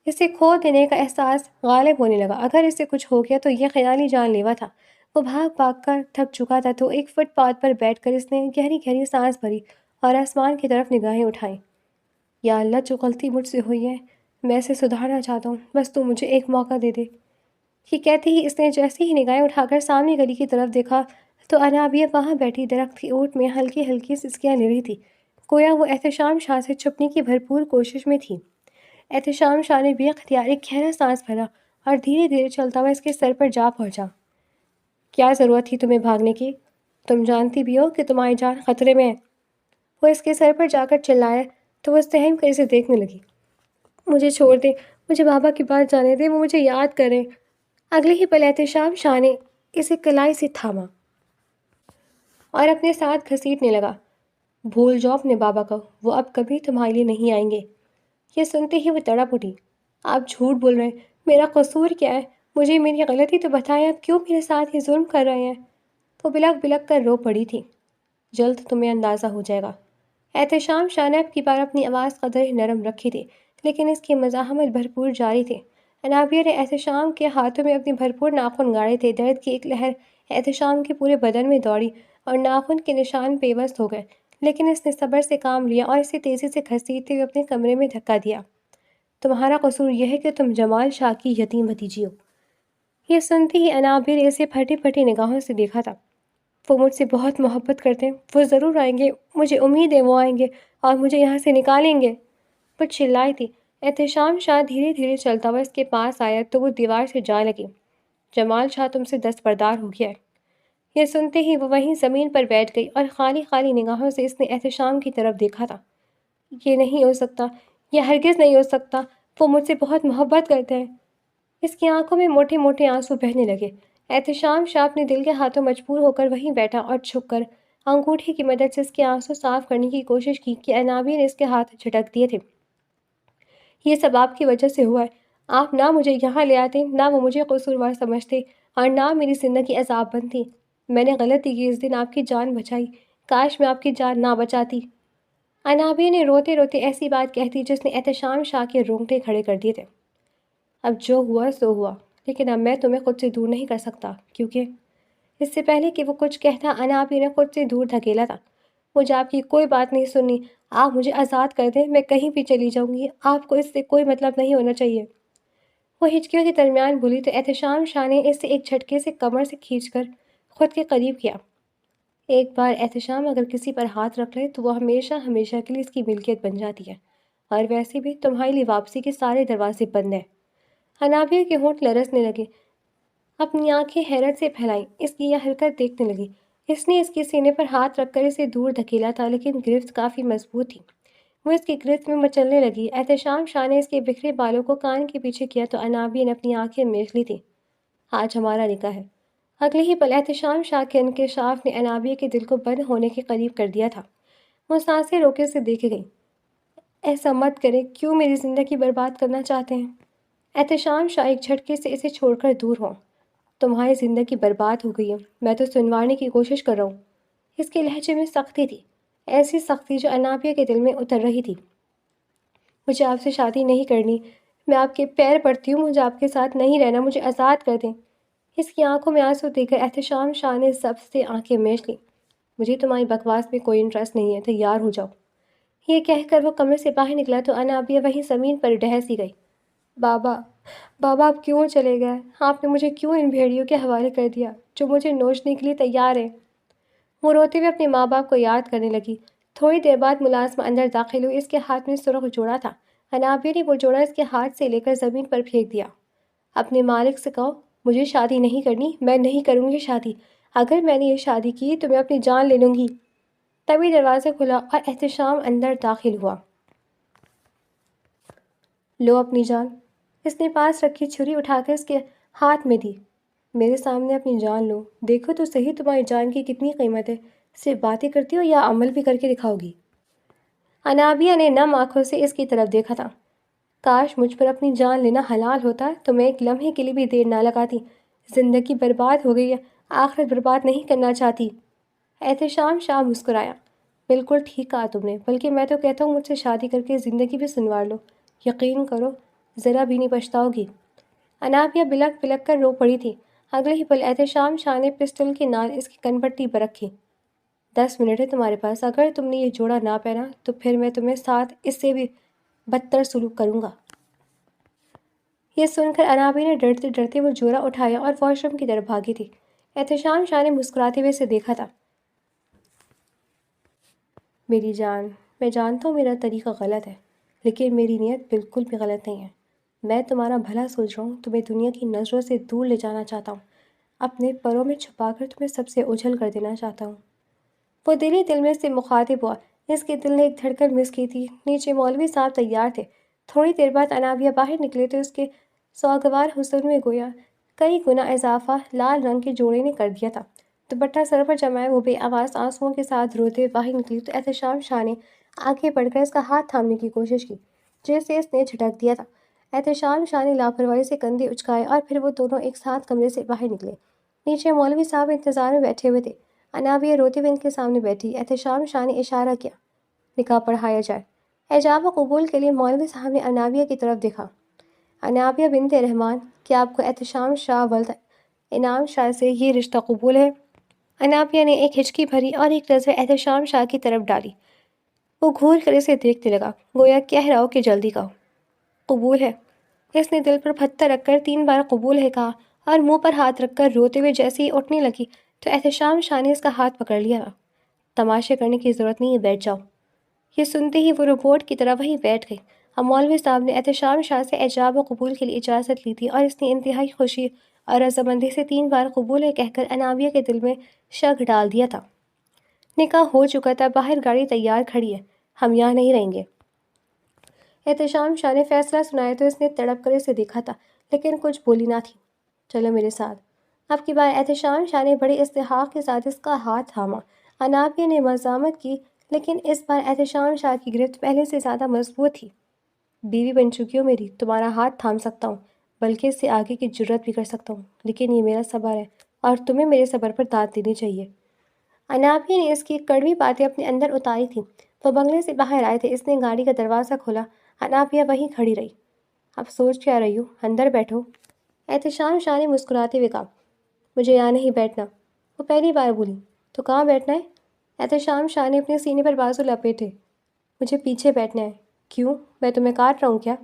اسے کھو دینے کا احساس غالب ہونے لگا۔ اگر اسے کچھ ہو گیا تو یہ خیالی جان لیوا تھا۔ وہ بھاگ بھاگ کر تھک چکا تھا تو ایک فٹ پاتھ پر بیٹھ کر اس نے گہری گہری سانس بھری اور آسمان کی طرف نگاہیں اٹھائیں۔ یا اللہ، جو غلطی مجھ سے ہوئی ہے میں اسے سدھارنا چاہتا ہوں، بس تو مجھے ایک موقع دے دے۔ یہ کہتے ہی اس نے جیسے ہی نگاہیں اٹھا کر سامنے گلی کی طرف دیکھا تو انابیہ وہاں بیٹھی درخت کی اوٹ میں ہلکی ہلکی سسکیاں لے رہی تھی، گویا وہ احتشام شاہ سے چھپنے کی بھرپور کوشش میں تھی۔ احتشام شاہ نے بے اختیار ایک گہرا سانس بھرا اور دھیرے دھیرے چلتا ہوا اس کے سر پر جا پہنچا۔ کیا ضرورت تھی تمہیں بھاگنے کی؟ تم جانتی بھی ہو کہ تمہاری جان خطرے میں ہے۔ وہ اس کے سر پر جا کر چلایا تو وہ سہم کر اسے دیکھنے لگی۔ مجھے چھوڑ دے، مجھے بابا کی بات جانے دے، وہ مجھے یاد کریں۔ اگلے ہی پل احتشام شاہ نے اسے کلائی سے تھاما اور اپنے ساتھ گھسیٹنے لگا۔ بھول جاؤ اپنے بابا کو، وہ اب کبھی تمہارے لیے نہیں آئیں گے۔ یہ سنتے ہی وہ تڑپ اٹھی۔ آپ جھوٹ بول رہے ہیں، میرا قصور کیا ہے؟ مجھے میری غلطی تو بتائیں، آپ کیوں میرے ساتھ یہ ظلم کر رہے ہیں؟ وہ بلک بلک کر رو پڑی تھی۔ جلد تمہیں اندازہ ہو جائے گا۔ احتشام شاہ نے اب کی بار اپنی آواز قدر نرم رکھی تھی، لیکن اس کی مزاحمت بھرپور جاری تھی۔ انابیہ نے احتشام کے ہاتھوں میں اپنے بھرپور ناخن گاڑے تھے۔ درد کی ایک لہر احتشام کے پورے بدن میں دوڑی اور ناخن کے نشان پیوست ہو گئے، لیکن اس نے صبر سے کام لیا اور اسے تیزی سے گھسیٹتے ہوئے اپنے کمرے میں دھکا دیا۔ تمہارا قصور یہ ہے کہ تم جمال شاہ کی یتیم بھتیجی ہو۔ یہ سنتے ہی انابیہ نے اسے پھٹی پھٹی نگاہوں سے دیکھا تھا۔ وہ مجھ سے بہت محبت کرتے ہیں، وہ ضرور آئیں گے، مجھے امید ہے وہ آئیں گے اور مجھے یہاں سے نکالیں گے۔ وہ چلائی تھی۔ احتشام شاہ دھیرے دھیرے چلتا ہوا اس کے پاس آیا تو وہ دیوار سے جا لگی۔ جمال شاہ تم سے دستبردار ہو گیا ہے۔ یہ سنتے ہی وہ وہیں زمین پر بیٹھ گئی اور خالی خالی نگاہوں سے اس نے احتشام کی طرف دیکھا تھا۔ یہ نہیں ہو سکتا، یہ ہرگز نہیں ہو سکتا، وہ مجھ سے بہت محبت کرتے ہیں۔ اس کی آنکھوں میں موٹے موٹے آنسو بہنے لگے۔ احتشام شاہ اپنے دل کے ہاتھوں مجبور ہو کر وہیں بیٹھا اور چھپ کر انگوٹھی کی مدد سے اس کے آنسو صاف کرنے کی کوشش کی کہ انابیہ نے اس کے ہاتھ جھٹک دیے تھے۔ یہ سب آپ کی وجہ سے ہوا ہے۔ آپ نہ مجھے یہاں لے آتے، نہ وہ مجھے قصوروار سمجھتے اور نہ میری زندگی عذاب بنتی۔ میں نے غلطی کی، اس دن آپ کی جان بچائی، کاش میں آپ کی جان نہ بچاتی۔ انابیہ نے روتے روتے ایسی بات کہتی جس نے احتشام شاہ کے رونگٹے کھڑے کر دیے تھے۔ اب جو ہوا سو ہوا، لیکن اب میں تمہیں خود سے دور نہیں کر سکتا، کیونکہ اس سے پہلے کہ وہ کچھ کہتا انابیہ نے خود سے دور دھکیلا تھا۔ مجھے آپ کی کوئی بات نہیں سننی، آپ مجھے آزاد کر دیں، میں کہیں بھی چلی جاؤں گی، آپ کو اس سے کوئی مطلب نہیں ہونا چاہیے۔ وہ ہچکیوں کے درمیان بولی تو احتشام شاہ نے اسے ایک جھٹکے سے کمر سے کھینچ کر خود کے قریب کیا۔ ایک بار احتشام اگر کسی پر ہاتھ رکھ لے تو وہ ہمیشہ ہمیشہ کے لیے اس کی ملکیت بن جاتی ہے، اور ویسے بھی تمہارے لیے واپسی کے سارے دروازے بند ہیں۔ انابیہ کے ہونٹ لرزنے لگے، اپنی آنکھیں حیرت سے پھیلائیں، اس کی یہ حرکت دیکھنے لگی۔ اس نے اس کے سینے پر ہاتھ رکھ کر اسے دور دھکیلا تھا، لیکن گرفت کافی مضبوط تھی۔ وہ اس کی گرفت میں مچلنے لگی۔ احتشام شاہ نے اس کے بکھرے بالوں کو کان کے پیچھے کیا تو انابیہ نے اپنی آنکھیں میچ لی تھی۔ آج ہمارا نکاح ہے۔ اگلے ہی پل احتشام شاہ کے انکشاف نے انابیہ کے دل کو بند ہونے کے قریب کر دیا تھا۔ وہ سانسیں روکے سے دیکھ گئی۔ ایسا مت کریں، کیوں میری زندگی برباد کرنا چاہتے ہیں؟ احتشام شاہ ایک جھٹکے سے اسے چھوڑ کر دور ہو۔ تمہاری زندگی برباد ہو گئی ہے، میں تو سنوانے کی کوشش کر رہا ہوں۔ اس کے لہجے میں سختی تھی، ایسی سختی جو انابیہ کے دل میں اتر رہی تھی۔ مجھے آپ سے شادی نہیں کرنی، میں آپ کے پیر پڑتی ہوں، مجھے آپ کے ساتھ نہیں رہنا، مجھے آزاد کر دیں۔ اس کی آنکھوں میں آنسو دیکھ کر احتشام شاہ نے ضبط سے آنکھیں میچ لیں۔ مجھے تمہاری بکواس میں کوئی انٹرسٹ نہیں ہے، تیار ہو جاؤ۔ یہ کہہ کر وہ کمرے سے باہر نکلا تو انابیہ وہیں زمین پر ڈھہ سی گئی۔ بابا، بابا آپ کیوں چلے گئے؟ آپ نے مجھے کیوں ان بھیڑیوں کے حوالے کر دیا جو مجھے نوچنے کے لیے تیار ہیں؟ وہ روتے ہوئے اپنے ماں باپ کو یاد کرنے لگی۔ تھوڑی دیر بعد ملازمہ اندر داخل ہوئی، اس کے ہاتھ میں سرخ جوڑا تھا۔ انابیہ نے وہ جوڑا اس کے ہاتھ سے لے کر زمین پر پھینک دیا۔ اپنے مالک سے کہو مجھے شادی نہیں کرنی، میں نہیں کروں گی شادی، اگر میں نے یہ شادی کی تو میں اپنی جان لے لوں گی۔ تبھی دروازہ کھلا اور احتشام اندر داخل ہوا۔ لو اپنی جان، اس نے پاس رکھی چھری اٹھا کر اس کے ہاتھ میں دی۔ میرے سامنے اپنی جان لو، دیکھو تو صحیح تمہاری جان کی کتنی قیمت ہے، صرف باتیں کرتی ہو یا عمل بھی کر کے دکھاؤ گی؟ انابیہ نے نم آنکھوں سے اس کی طرف دیکھا تھا۔ کاش مجھ پر اپنی جان لینا حلال ہوتا تو میں ایک لمحے کے لیے بھی دیر نہ لگاتی۔ زندگی برباد ہو گئی ہے، آخرت برباد نہیں کرنا چاہتی۔ احتشام شاہ مسکرایا۔ بالکل ٹھیک کہا تم نے، بلکہ میں تو کہتا ہوں مجھ سے شادی کر کے زندگی بھی سنوار لو۔ یقین کرو ذرا بھی نہیں پچھتاؤ گی۔ انابیہ بلک بلک کر رو پڑی تھی۔ اگلے ہی پل احتشام شاہ نے پسٹل کی نال اس کی کنپٹی پر رکھی۔ 10 منٹ ہے تمہارے پاس، اگر تم نے یہ جوڑا نہ پہنا تو پھر میں تمہیں ساتھ اس سے بھی بدتر سلوک کروں گا۔ یہ سن کر انابیہ نے ڈرتے ڈرتے وہ جوڑا اٹھایا اور واش روم کی طرف بھاگی تھی۔ احتشام شاہ نے مسکراتے ہوئے اسے دیکھا تھا۔ میری جان، میں جانتا ہوں میرا طریقہ غلط ہے، لیکن میری نیت بالکل بھی غلط نہیں ہے۔ میں تمہارا بھلا سوچ رہا ہوں، تمہیں دنیا کی نظروں سے دور لے جانا چاہتا ہوں، اپنے پروں میں چھپا کر تمہیں سب سے اوجھل کر دینا چاہتا ہوں۔ وہ دل ہی دل میں سے مخاطب ہوا۔ اس کے دل نے ایک دھڑکن مس کی تھی۔ نیچے مولوی صاحب تیار تھے۔ تھوڑی دیر بعد انابیہ باہر نکلے تو اس کے سوگوار حسن میں گویا کئی گنا اضافہ لال رنگ کے جوڑے نے کر دیا تھا۔ دوپٹہ سر پر جمائے وہ بے آواز آنسوؤں کے ساتھ روتے ہوئے باہر نکلی تو احتشام شاہ نے آگے بڑھ کر اس کا ہاتھ تھامنے کی کوشش کی، جسے اس نے جھٹک دیا تھا۔ احتشام شاہ نے لاپرواہی سے کندھے اچکائے اور پھر وہ دونوں ایک ساتھ کمرے سے باہر نکلے۔ نیچے مولوی صاحب انتظار میں بیٹھے ہوئے تھے۔ انابیہ روتے ہوئے ان کے سامنے بیٹھی۔ احتشام شاہ نے اشارہ کیا، نکاح پڑھایا جائے۔ ایجاب و قبول کے لیے مولوی صاحب نے انابیہ کی طرف دیکھا۔ انابیہ بنت رحمان، کیا آپ کو احتشام شاہ ولد انعام شاہ سے یہ رشتہ قبول ہے؟ انابیہ نے ایک ہچکی بھری اور ایک نظر احتشام شاہ کی طرف ڈالی۔ وہ گھور کر اسے دیکھنے لگا، گویا کہہ رہا ہو کہ جلدی کہو۔ قبول ہے۔ اس نے دل پر پتھر رکھ کر 3 بار قبول ہے کہا اور منہ پر ہاتھ رکھ کر روتے ہوئے جیسے ہی اٹھنے لگی تو احتشام شاہ نے اس کا ہاتھ پکڑ لیا۔ تماشے کرنے کی ضرورت نہیں ہے، بیٹھ جاؤ۔ یہ سنتے ہی وہ روبوٹ کی طرح وہیں بیٹھ گئی۔ اب مولوی صاحب نے احتشام شاہ سے ایجاب و قبول کے لیے اجازت لی تھی اور اس نے انتہائی خوشی اور رضامندی سے 3 بار قبول ہے کہہ کر انابیہ کے دل میں شک ڈال دیا تھا۔ نکاح ہو چکا تھا، باہر گاڑی تیار کھڑی ہے، ہم یہاں نہیں رہیں گے۔ احتشام شاہ نے فیصلہ سنایا تو اس نے تڑپ کر اسے دیکھا تھا، لیکن کچھ بولی نہ تھی۔ چلو میرے ساتھ۔ اب کی بار احتشام شاہ نے بڑے استحقاق کے ساتھ اس کا ہاتھ تھاما۔ انابیہ نے مزاحمت کی، لیکن اس بار احتشام شاہ کی گرفت پہلے سے زیادہ مضبوط تھی۔ بیوی بن چکی ہو میری، تمہارا ہاتھ تھام سکتا ہوں، بلکہ اس سے آگے کی جرات بھی کر سکتا ہوں، لیکن یہ میرا صبر ہے اور تمہیں میرے صبر پر داد دینی چاہیے۔ انابیہ نے اس کی کڑوی باتیں اپنے اندر اتاری تھیں۔ وہ بنگلے سے باہر آئے تھے۔ اس نے گاڑی کا دروازہ کھولا۔ انابیہ وہیں کھڑی رہی۔ اب سوچ کیا رہی ہو؟ اندر بیٹھو۔ احتشام شاہ نے مسکراتے ہوئے کہا، مجھے یہاں نہیں بیٹھنا۔ وہ پہلی بار بولی، تو کہاں بیٹھنا ہے؟ احتشام شاہ نے اپنے سینے پر بازو لپیٹے۔ مجھے پیچھے بیٹھنا ہے۔ کیوں؟ میں تمہیں کاٹ رہا ہوں کیا؟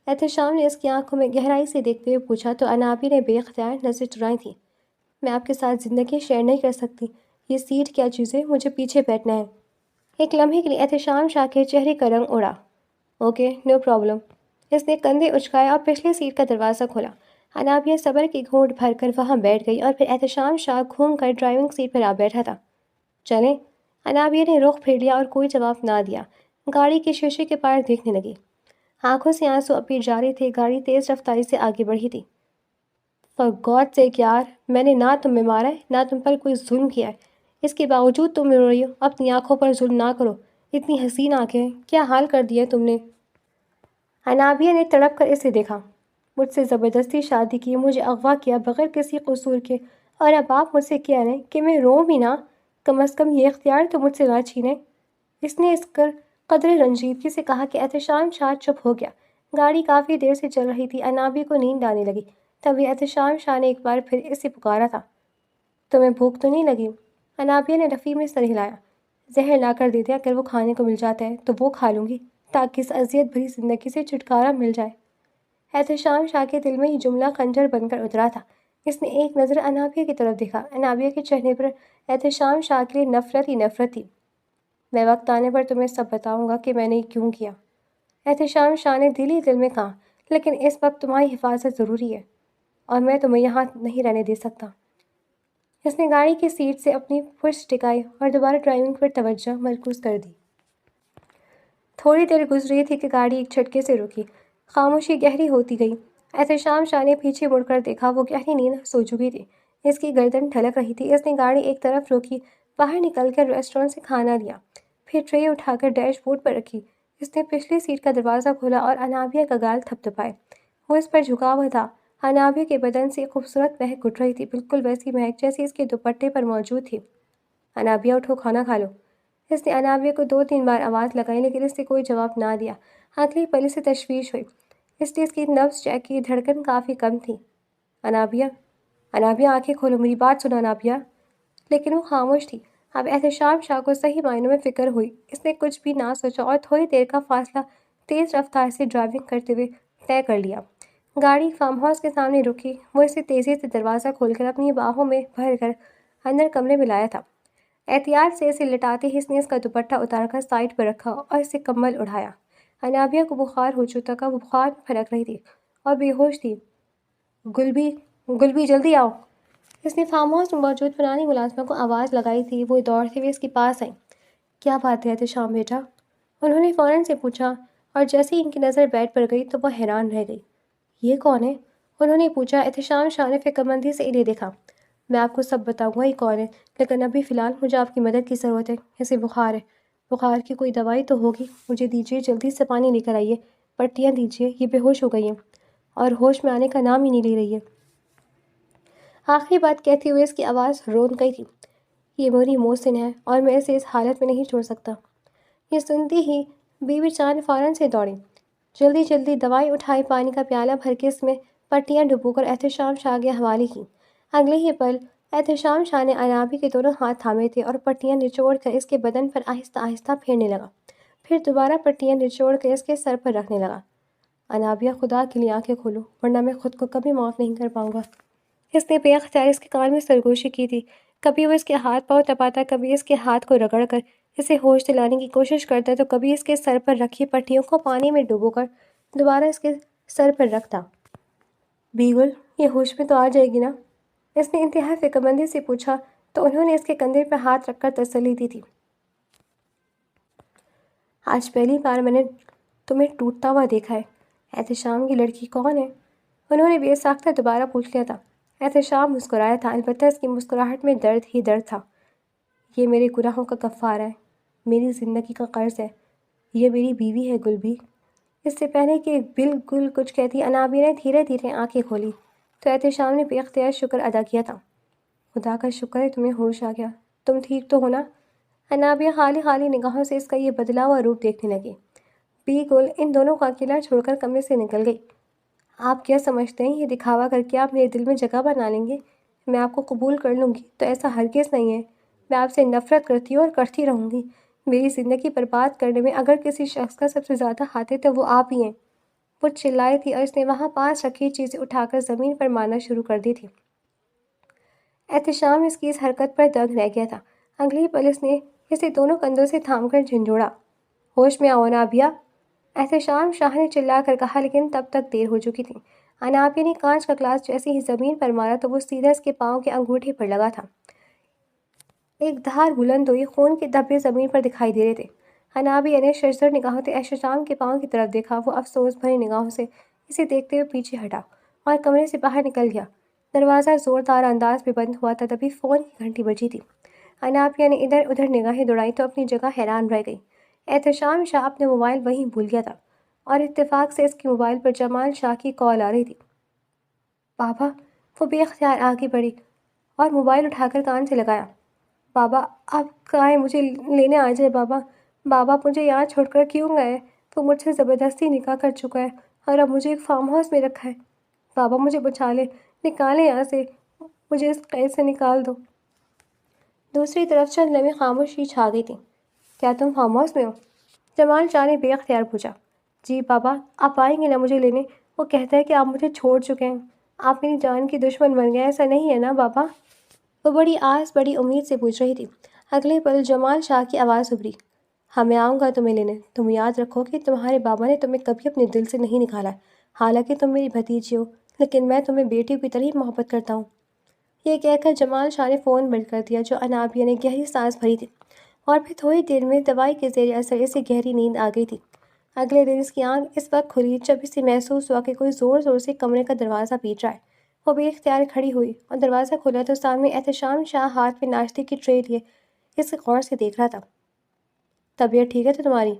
احتشام نے اس کی آنکھوں میں گہرائی سے دیکھتے ہوئے پوچھا تو انابیہ نے بے اختیار نظر چرائی تھی۔ میں آپ کے ساتھ زندگی شیئر نہیں کر سکتی۔ یہ سیٹ کیا چیز ہے؟ مجھے پیچھے بیٹھنا ہے۔ ایک لمحے کے لیے احتشام شاہ کے چہرے کا رنگ اڑا۔ Okay, no problem. اس نے کندھے اچکائے اور پچھلی سیٹ کا دروازہ کھولا۔ انابیہ صبر کی گھونٹ بھر کر وہاں بیٹھ گئی اور پھر احتشام شاہ گھوم کر ڈرائیونگ سیٹ پر آ بیٹھا تھا۔ چلیں؟ انابیہ نے رخ پھیر لیا اور کوئی جواب نہ دیا۔ گاڑی کے شیشے کے پار دیکھنے لگی۔ آنکھوں سے آنسو اب بھی جاری تھے۔ گاڑی تیز رفتاری سے آگے بڑھی تھی۔ فار گاڈ سیک یار، میں نے نہ تم میں مارا ہے، نہ تم پر کوئی ظلم کیا ہے، اس کے باوجود تم رو رہی ہو۔ اپنی آنکھوں پر ظلم نہ کرو، اتنی حسین آنکھیں، کیا حال کر دیا تم نے؟ انابیہ نے تڑپ کر اسے دیکھا۔ مجھ سے زبردستی شادی کی، مجھے اغوا کیا بغیر کسی قصور کے، اور اب آپ مجھ سے کہہ رہے ہیں کہ میں روؤں بھی نہ؟ کم از کم یہ اختیار تو مجھ سے نہ چھینیں۔ اس نے اس قدر رنجیدگی سے کہا کہ احتشام شاہ چپ ہو گیا۔ گاڑی کافی دیر سے چل رہی تھی۔ انابیہ کو نیند آنے لگی۔ تبھی احتشام شاہ نے ایک بار پھر اسے پکارا تھا، تمہیں بھوک تو نہیں لگی؟ انابیہ نے رفیع میں سر ہلایا۔ زہر لا کر دے دیا، اگر وہ کھانے کو مل جاتا ہے تو وہ کھا لوں گی تاکہ اس اذیت بھری زندگی سے چھٹکارا مل جائے۔ احتشام شاہ کے دل میں یہ جملہ خنجر بن کر اترا تھا۔ اس نے ایک نظر انابیہ کی طرف دیکھا۔ انابیہ کے چہرے پر احتشام شاہ کے لیے نفرت ہی نفرت تھی۔ میں وقت آنے پر تمہیں سب بتاؤں گا کہ میں نے کیوں کیا، احتشام شاہ نے دل ہی دل میں کہا، لیکن اس وقت تمہاری حفاظت ضروری ہے اور میں تمہیں یہاں نہیں رہنے دے سکتا۔ اس نے گاڑی کی سیٹ سے اپنی پشت ٹکائی اور دوبارہ ڈرائیونگ پر توجہ مرکوز کر دی۔ تھوڑی دیر گزری تھی کہ گاڑی ایک جھٹکے سے رکی۔ خاموشی گہری ہوتی گئی۔ احتشام شاہ نے پیچھے مڑ کر دیکھا۔ وہ گہری نیند سو چکی تھی۔ اس کی گردن ڈھلک رہی تھی۔ اس نے گاڑی ایک طرف روکی، باہر نکل کر ریسٹورینٹ سے کھانا لیا، پھر ٹرے اٹھا کر ڈیش بورڈ پر رکھی۔ اس نے پچھلی سیٹ کا دروازہ کھولا اور انابیہ کا گال تھپتھپائے۔ وہ اس پر جھکا ہوا تھا۔ انابیہ کے بدن سے ایک خوبصورت مہک اٹھ رہی تھی، بالکل ویسی مہک جیسی اس کے دوپٹے پر موجود تھی۔ انابیہ اٹھو، کھانا کھا لو۔ اس نے انابیہ کو 2-3 بار آواز لگائی لیکن اس نے کوئی جواب نہ دیا۔ اگلی پل سے تشویش ہوئی، اس لیے اس کی نبض چیک کی، دھڑکن کافی کم تھی۔ انابیہ انابیہ آنکھیں کھولو، میری بات سنو انابیہ۔ لیکن وہ خاموش تھی۔ اب احتشام شاہ کو صحیح معنوں میں فکر ہوئی۔ اس نے کچھ بھی نہ سوچا اور تھوڑی دیر کا فاصلہ تیز رفتار سے ڈرائیونگ کرتے ہوئے طے کر لیا۔ گاڑی فارم ہاؤس کے سامنے رکی۔ وہ اسے تیزی سے دروازہ کھول کر اپنی باہوں میں بھر کر اندر کمرے میں لایا تھا۔ احتیاط سے اسے لٹاتے ہی اس نے اس کا دوپٹہ اتار کر سائڈ پر رکھا اور اسے کمبل اڑھایا۔ انابیہ کو بخار ہو چکا تھا، وہ بخار میں پھنک رہی تھی اور بے ہوش تھی۔ گلبی جلدی آؤ۔ اس نے فارم ہاؤس میں موجود پرانی ملازمہ کو آواز لگائی تھی۔ وہ دوڑتے ہوئے اس کے پاس آئیں۔ کیا بات ہے احتشام بیٹا؟ انہوں نے فوراً سے پوچھا اور جیسے ہی ان کی نظر بیڈ پر گئی تو وہ حیران رہ گئی۔ یہ کون ہے؟ انہوں نے پوچھا۔ احتشام شاہ نے فکر مندی سے انہیں دیکھا۔ میں آپ کو سب بتاؤں گا یہ کون ہے، لیکن ابھی فی الحال مجھے آپ کی مدد کی ضرورت ہے۔ اسے بخار ہے۔ بخار کی کوئی دوائی تو ہوگی؟ مجھے دیجیے، جلدی سے پانی لے کر آئیے، پٹیاں دیجیے، یہ بے ہوش ہو گئی ہے اور ہوش میں آنے کا نام ہی نہیں لے رہی ہے۔ آخری بات کہتے ہوئے اس کی آواز رون گئی تھی۔ یہ میری محسن ہے اور میں اسے اس حالت میں نہیں چھوڑ سکتا۔ یہ سنتی ہی بی بی جان فوراً سے دوڑی۔ جلدی جلدی دوائی اٹھائی، پانی کا پیالہ بھر کے اس میں پٹیاں ڈبو کر احتشام شاہ کے حوالے کی۔ اگلے ہی پل احتشام شاہ نے انابیہ کے دونوں ہاتھ تھامے تھے اور پٹیاں نچوڑ کر اس کے بدن پر آہستہ آہستہ پھیرنے لگا۔ پھر دوبارہ پٹیاں نچوڑ کر اس کے سر پر رکھنے لگا۔ انابیہ، خدا کے لیے آنکھیں کھولو ورنہ میں خود کو کبھی معاف نہیں کر پاؤں گا۔ اس نے بے اختیار اس کے کان میں سرگوشی کی تھی۔ کبھی وہ اس کے ہاتھ پاؤں تپاتا، کبھی اس کے ہاتھ کو رگڑ کر اسے ہوش دلانے کی کوشش کرتا، تو کبھی اس کے سر پر رکھی پٹیوں کو پانی میں ڈبو کر دوبارہ اس کے سر پر رکھتا۔ بیگل، یہ ہوش میں تو آ جائے گی نا؟ اس نے انتہائی فکرمندی سے پوچھا تو انہوں نے اس کے کندھے پر ہاتھ رکھ کر تسلی دی تھی۔ آج پہلی بار میں نے تمہیں ٹوٹتا ہوا دیکھا ہے۔ احتشام کی لڑکی کون ہے؟ انہوں نے بے ساختہ دوبارہ پوچھ لیا تھا۔ احتشام مسکرایا تھا، البتہ اس کی مسکراہٹ میں درد ہی درد تھا۔ یہ میرے گناہوں کا کفارہ ہے، میری زندگی کا قرض ہے۔ یہ میری بیوی ہے گلبی۔ اس سے پہلے کہ بالکل کچھ کہتی، انابیہ نے دھیرے دھیرے آنکھیں کھولی تو احتشام نے بے اختیار شکر ادا کیا تھا۔ خدا کا شکر ہے تمہیں ہوش آ گیا۔ تم ٹھیک تو ہو نا؟ انابیہ خالی خالی نگاہوں سے اس کا یہ بدلا ہوا روپ دیکھنے لگی۔ بیگل ان دونوں کو اکیلا چھوڑ کر کمرے سے نکل گئی۔ آپ کیا سمجھتے ہیں یہ دکھاوا کر کے آپ میرے دل میں جگہ بنا لیں گے؟ میں آپ کو قبول کر لوں گی تو ایسا ہرگز نہیں ہے۔ میں آپ سے نفرت کرتی ہوں اور کرتی رہوں گی۔ میری زندگی برباد کرنے میں اگر کسی شخص کا سب سے زیادہ ہاتھ ہے تو وہ آپ ہی ہیں۔ وہ چلائی تھی اور اس نے وہاں پاس رکھی چیزیں اٹھا کر زمین پر مارنا شروع کر دی تھی۔ احتشام اس کی اس حرکت پر دنگ رہ گیا تھا۔ اگلی پل اس نے اسے دونوں کندھوں سے تھام کر جھنجھوڑا۔ ہوش میں آؤ انابیہ، احتشام شاہ نے چلا کر کہا، لیکن تب تک دیر ہو چکی تھی۔ انابیہ نے کانچ کا گلاس جیسے ہی زمین پر مارا تو وہ سیدھا اس کے پاؤں کے انگوٹھے پر لگا تھا۔ ایک دھار بلند ہوئی، خون کے دھبے زمین پر دکھائی دے رہے تھے۔ انابیہ نے ششدر نگاہوں سے احتشام کے پاؤں کی طرف دیکھا۔ وہ افسوس بھری نگاہوں سے اسے دیکھتے ہوئے پیچھے ہٹا اور کمرے سے باہر نکل گیا۔ دروازہ زوردار انداز میں بند ہوا تھا، تبھی فون کی گھنٹی بجی تھی۔ انابیہ نے ادھر ادھر نگاہیں دوڑائیں تو اپنی جگہ حیران رہ گئی۔ احتشام شاہ اپنے موبائل وہیں بھول گیا تھا اور اتفاق سے اس کے موبائل پر جمال شاہ کی کال آ رہی تھی۔ بابا، وہ بے اختیار آگے بڑھی اور موبائل اٹھا کر کان سے لگایا۔ بابا، آپ کہاں ہیں؟ مجھے لینے آ جائے بابا۔ بابا، آپ مجھے یہاں چھوڑ کر کیوں گئے؟ وہ مجھ سے زبردستی نکاح کر چکا ہے اور اب مجھے ایک فارم ہاؤس میں رکھا ہے۔ بابا، مجھے بچا لیں، نکالیں یہاں سے، مجھے اس قید سے نکال دو۔ دوسری طرف چند لمحے خاموشی چھا گئی تھی۔ کیا تم فارم ہاؤس میں ہو؟ جمال شاہ نے بے اختیار پوچھا۔ جی بابا، آپ آئیں گے نا مجھے لینے؟ وہ کہتا ہے کہ آپ مجھے چھوڑ چکے ہیں، آپ میری جان کی دشمن بن گئے، ایسا نہیں ہے نا بابا؟ وہ بڑی آس بڑی امید سے پوچھ رہی تھی۔ اگلے پل جمال شاہ کی آواز ابھری۔ ہاں، میں آؤں گا تمہیں لینے۔ تم یاد رکھو کہ تمہارے بابا نے تمہیں کبھی اپنے دل سے نہیں نکالا، حالانکہ تم میری بھتیجی ہو، لیکن میں تمہیں بیٹی کی طرح محبت کرتا ہوں۔ یہ کہہ کر جمال شاہ نے فون بند کر دیا۔ جو انابیہ نے گہری سانس بھری تھی اور پھر تھوڑی دیر میں دوائی کے زیر اثر اسے گہری نیند آ گئی تھی۔ اگلے دن اس کی آنکھ اس وقت کھلی جب اسے محسوس ہوا کہ کوئی زور زور سے کمرے کا دروازہ پیٹ رہا ہے۔ وہ بے اختیار کھڑی ہوئی اور دروازہ کھولا تو سامنے احتشام شاہ ہاتھ میں ناشتے کی ٹرے لیے اسے غور سے دیکھ رہا تھا۔ طبیعت ٹھیک ہے تو تمہاری؟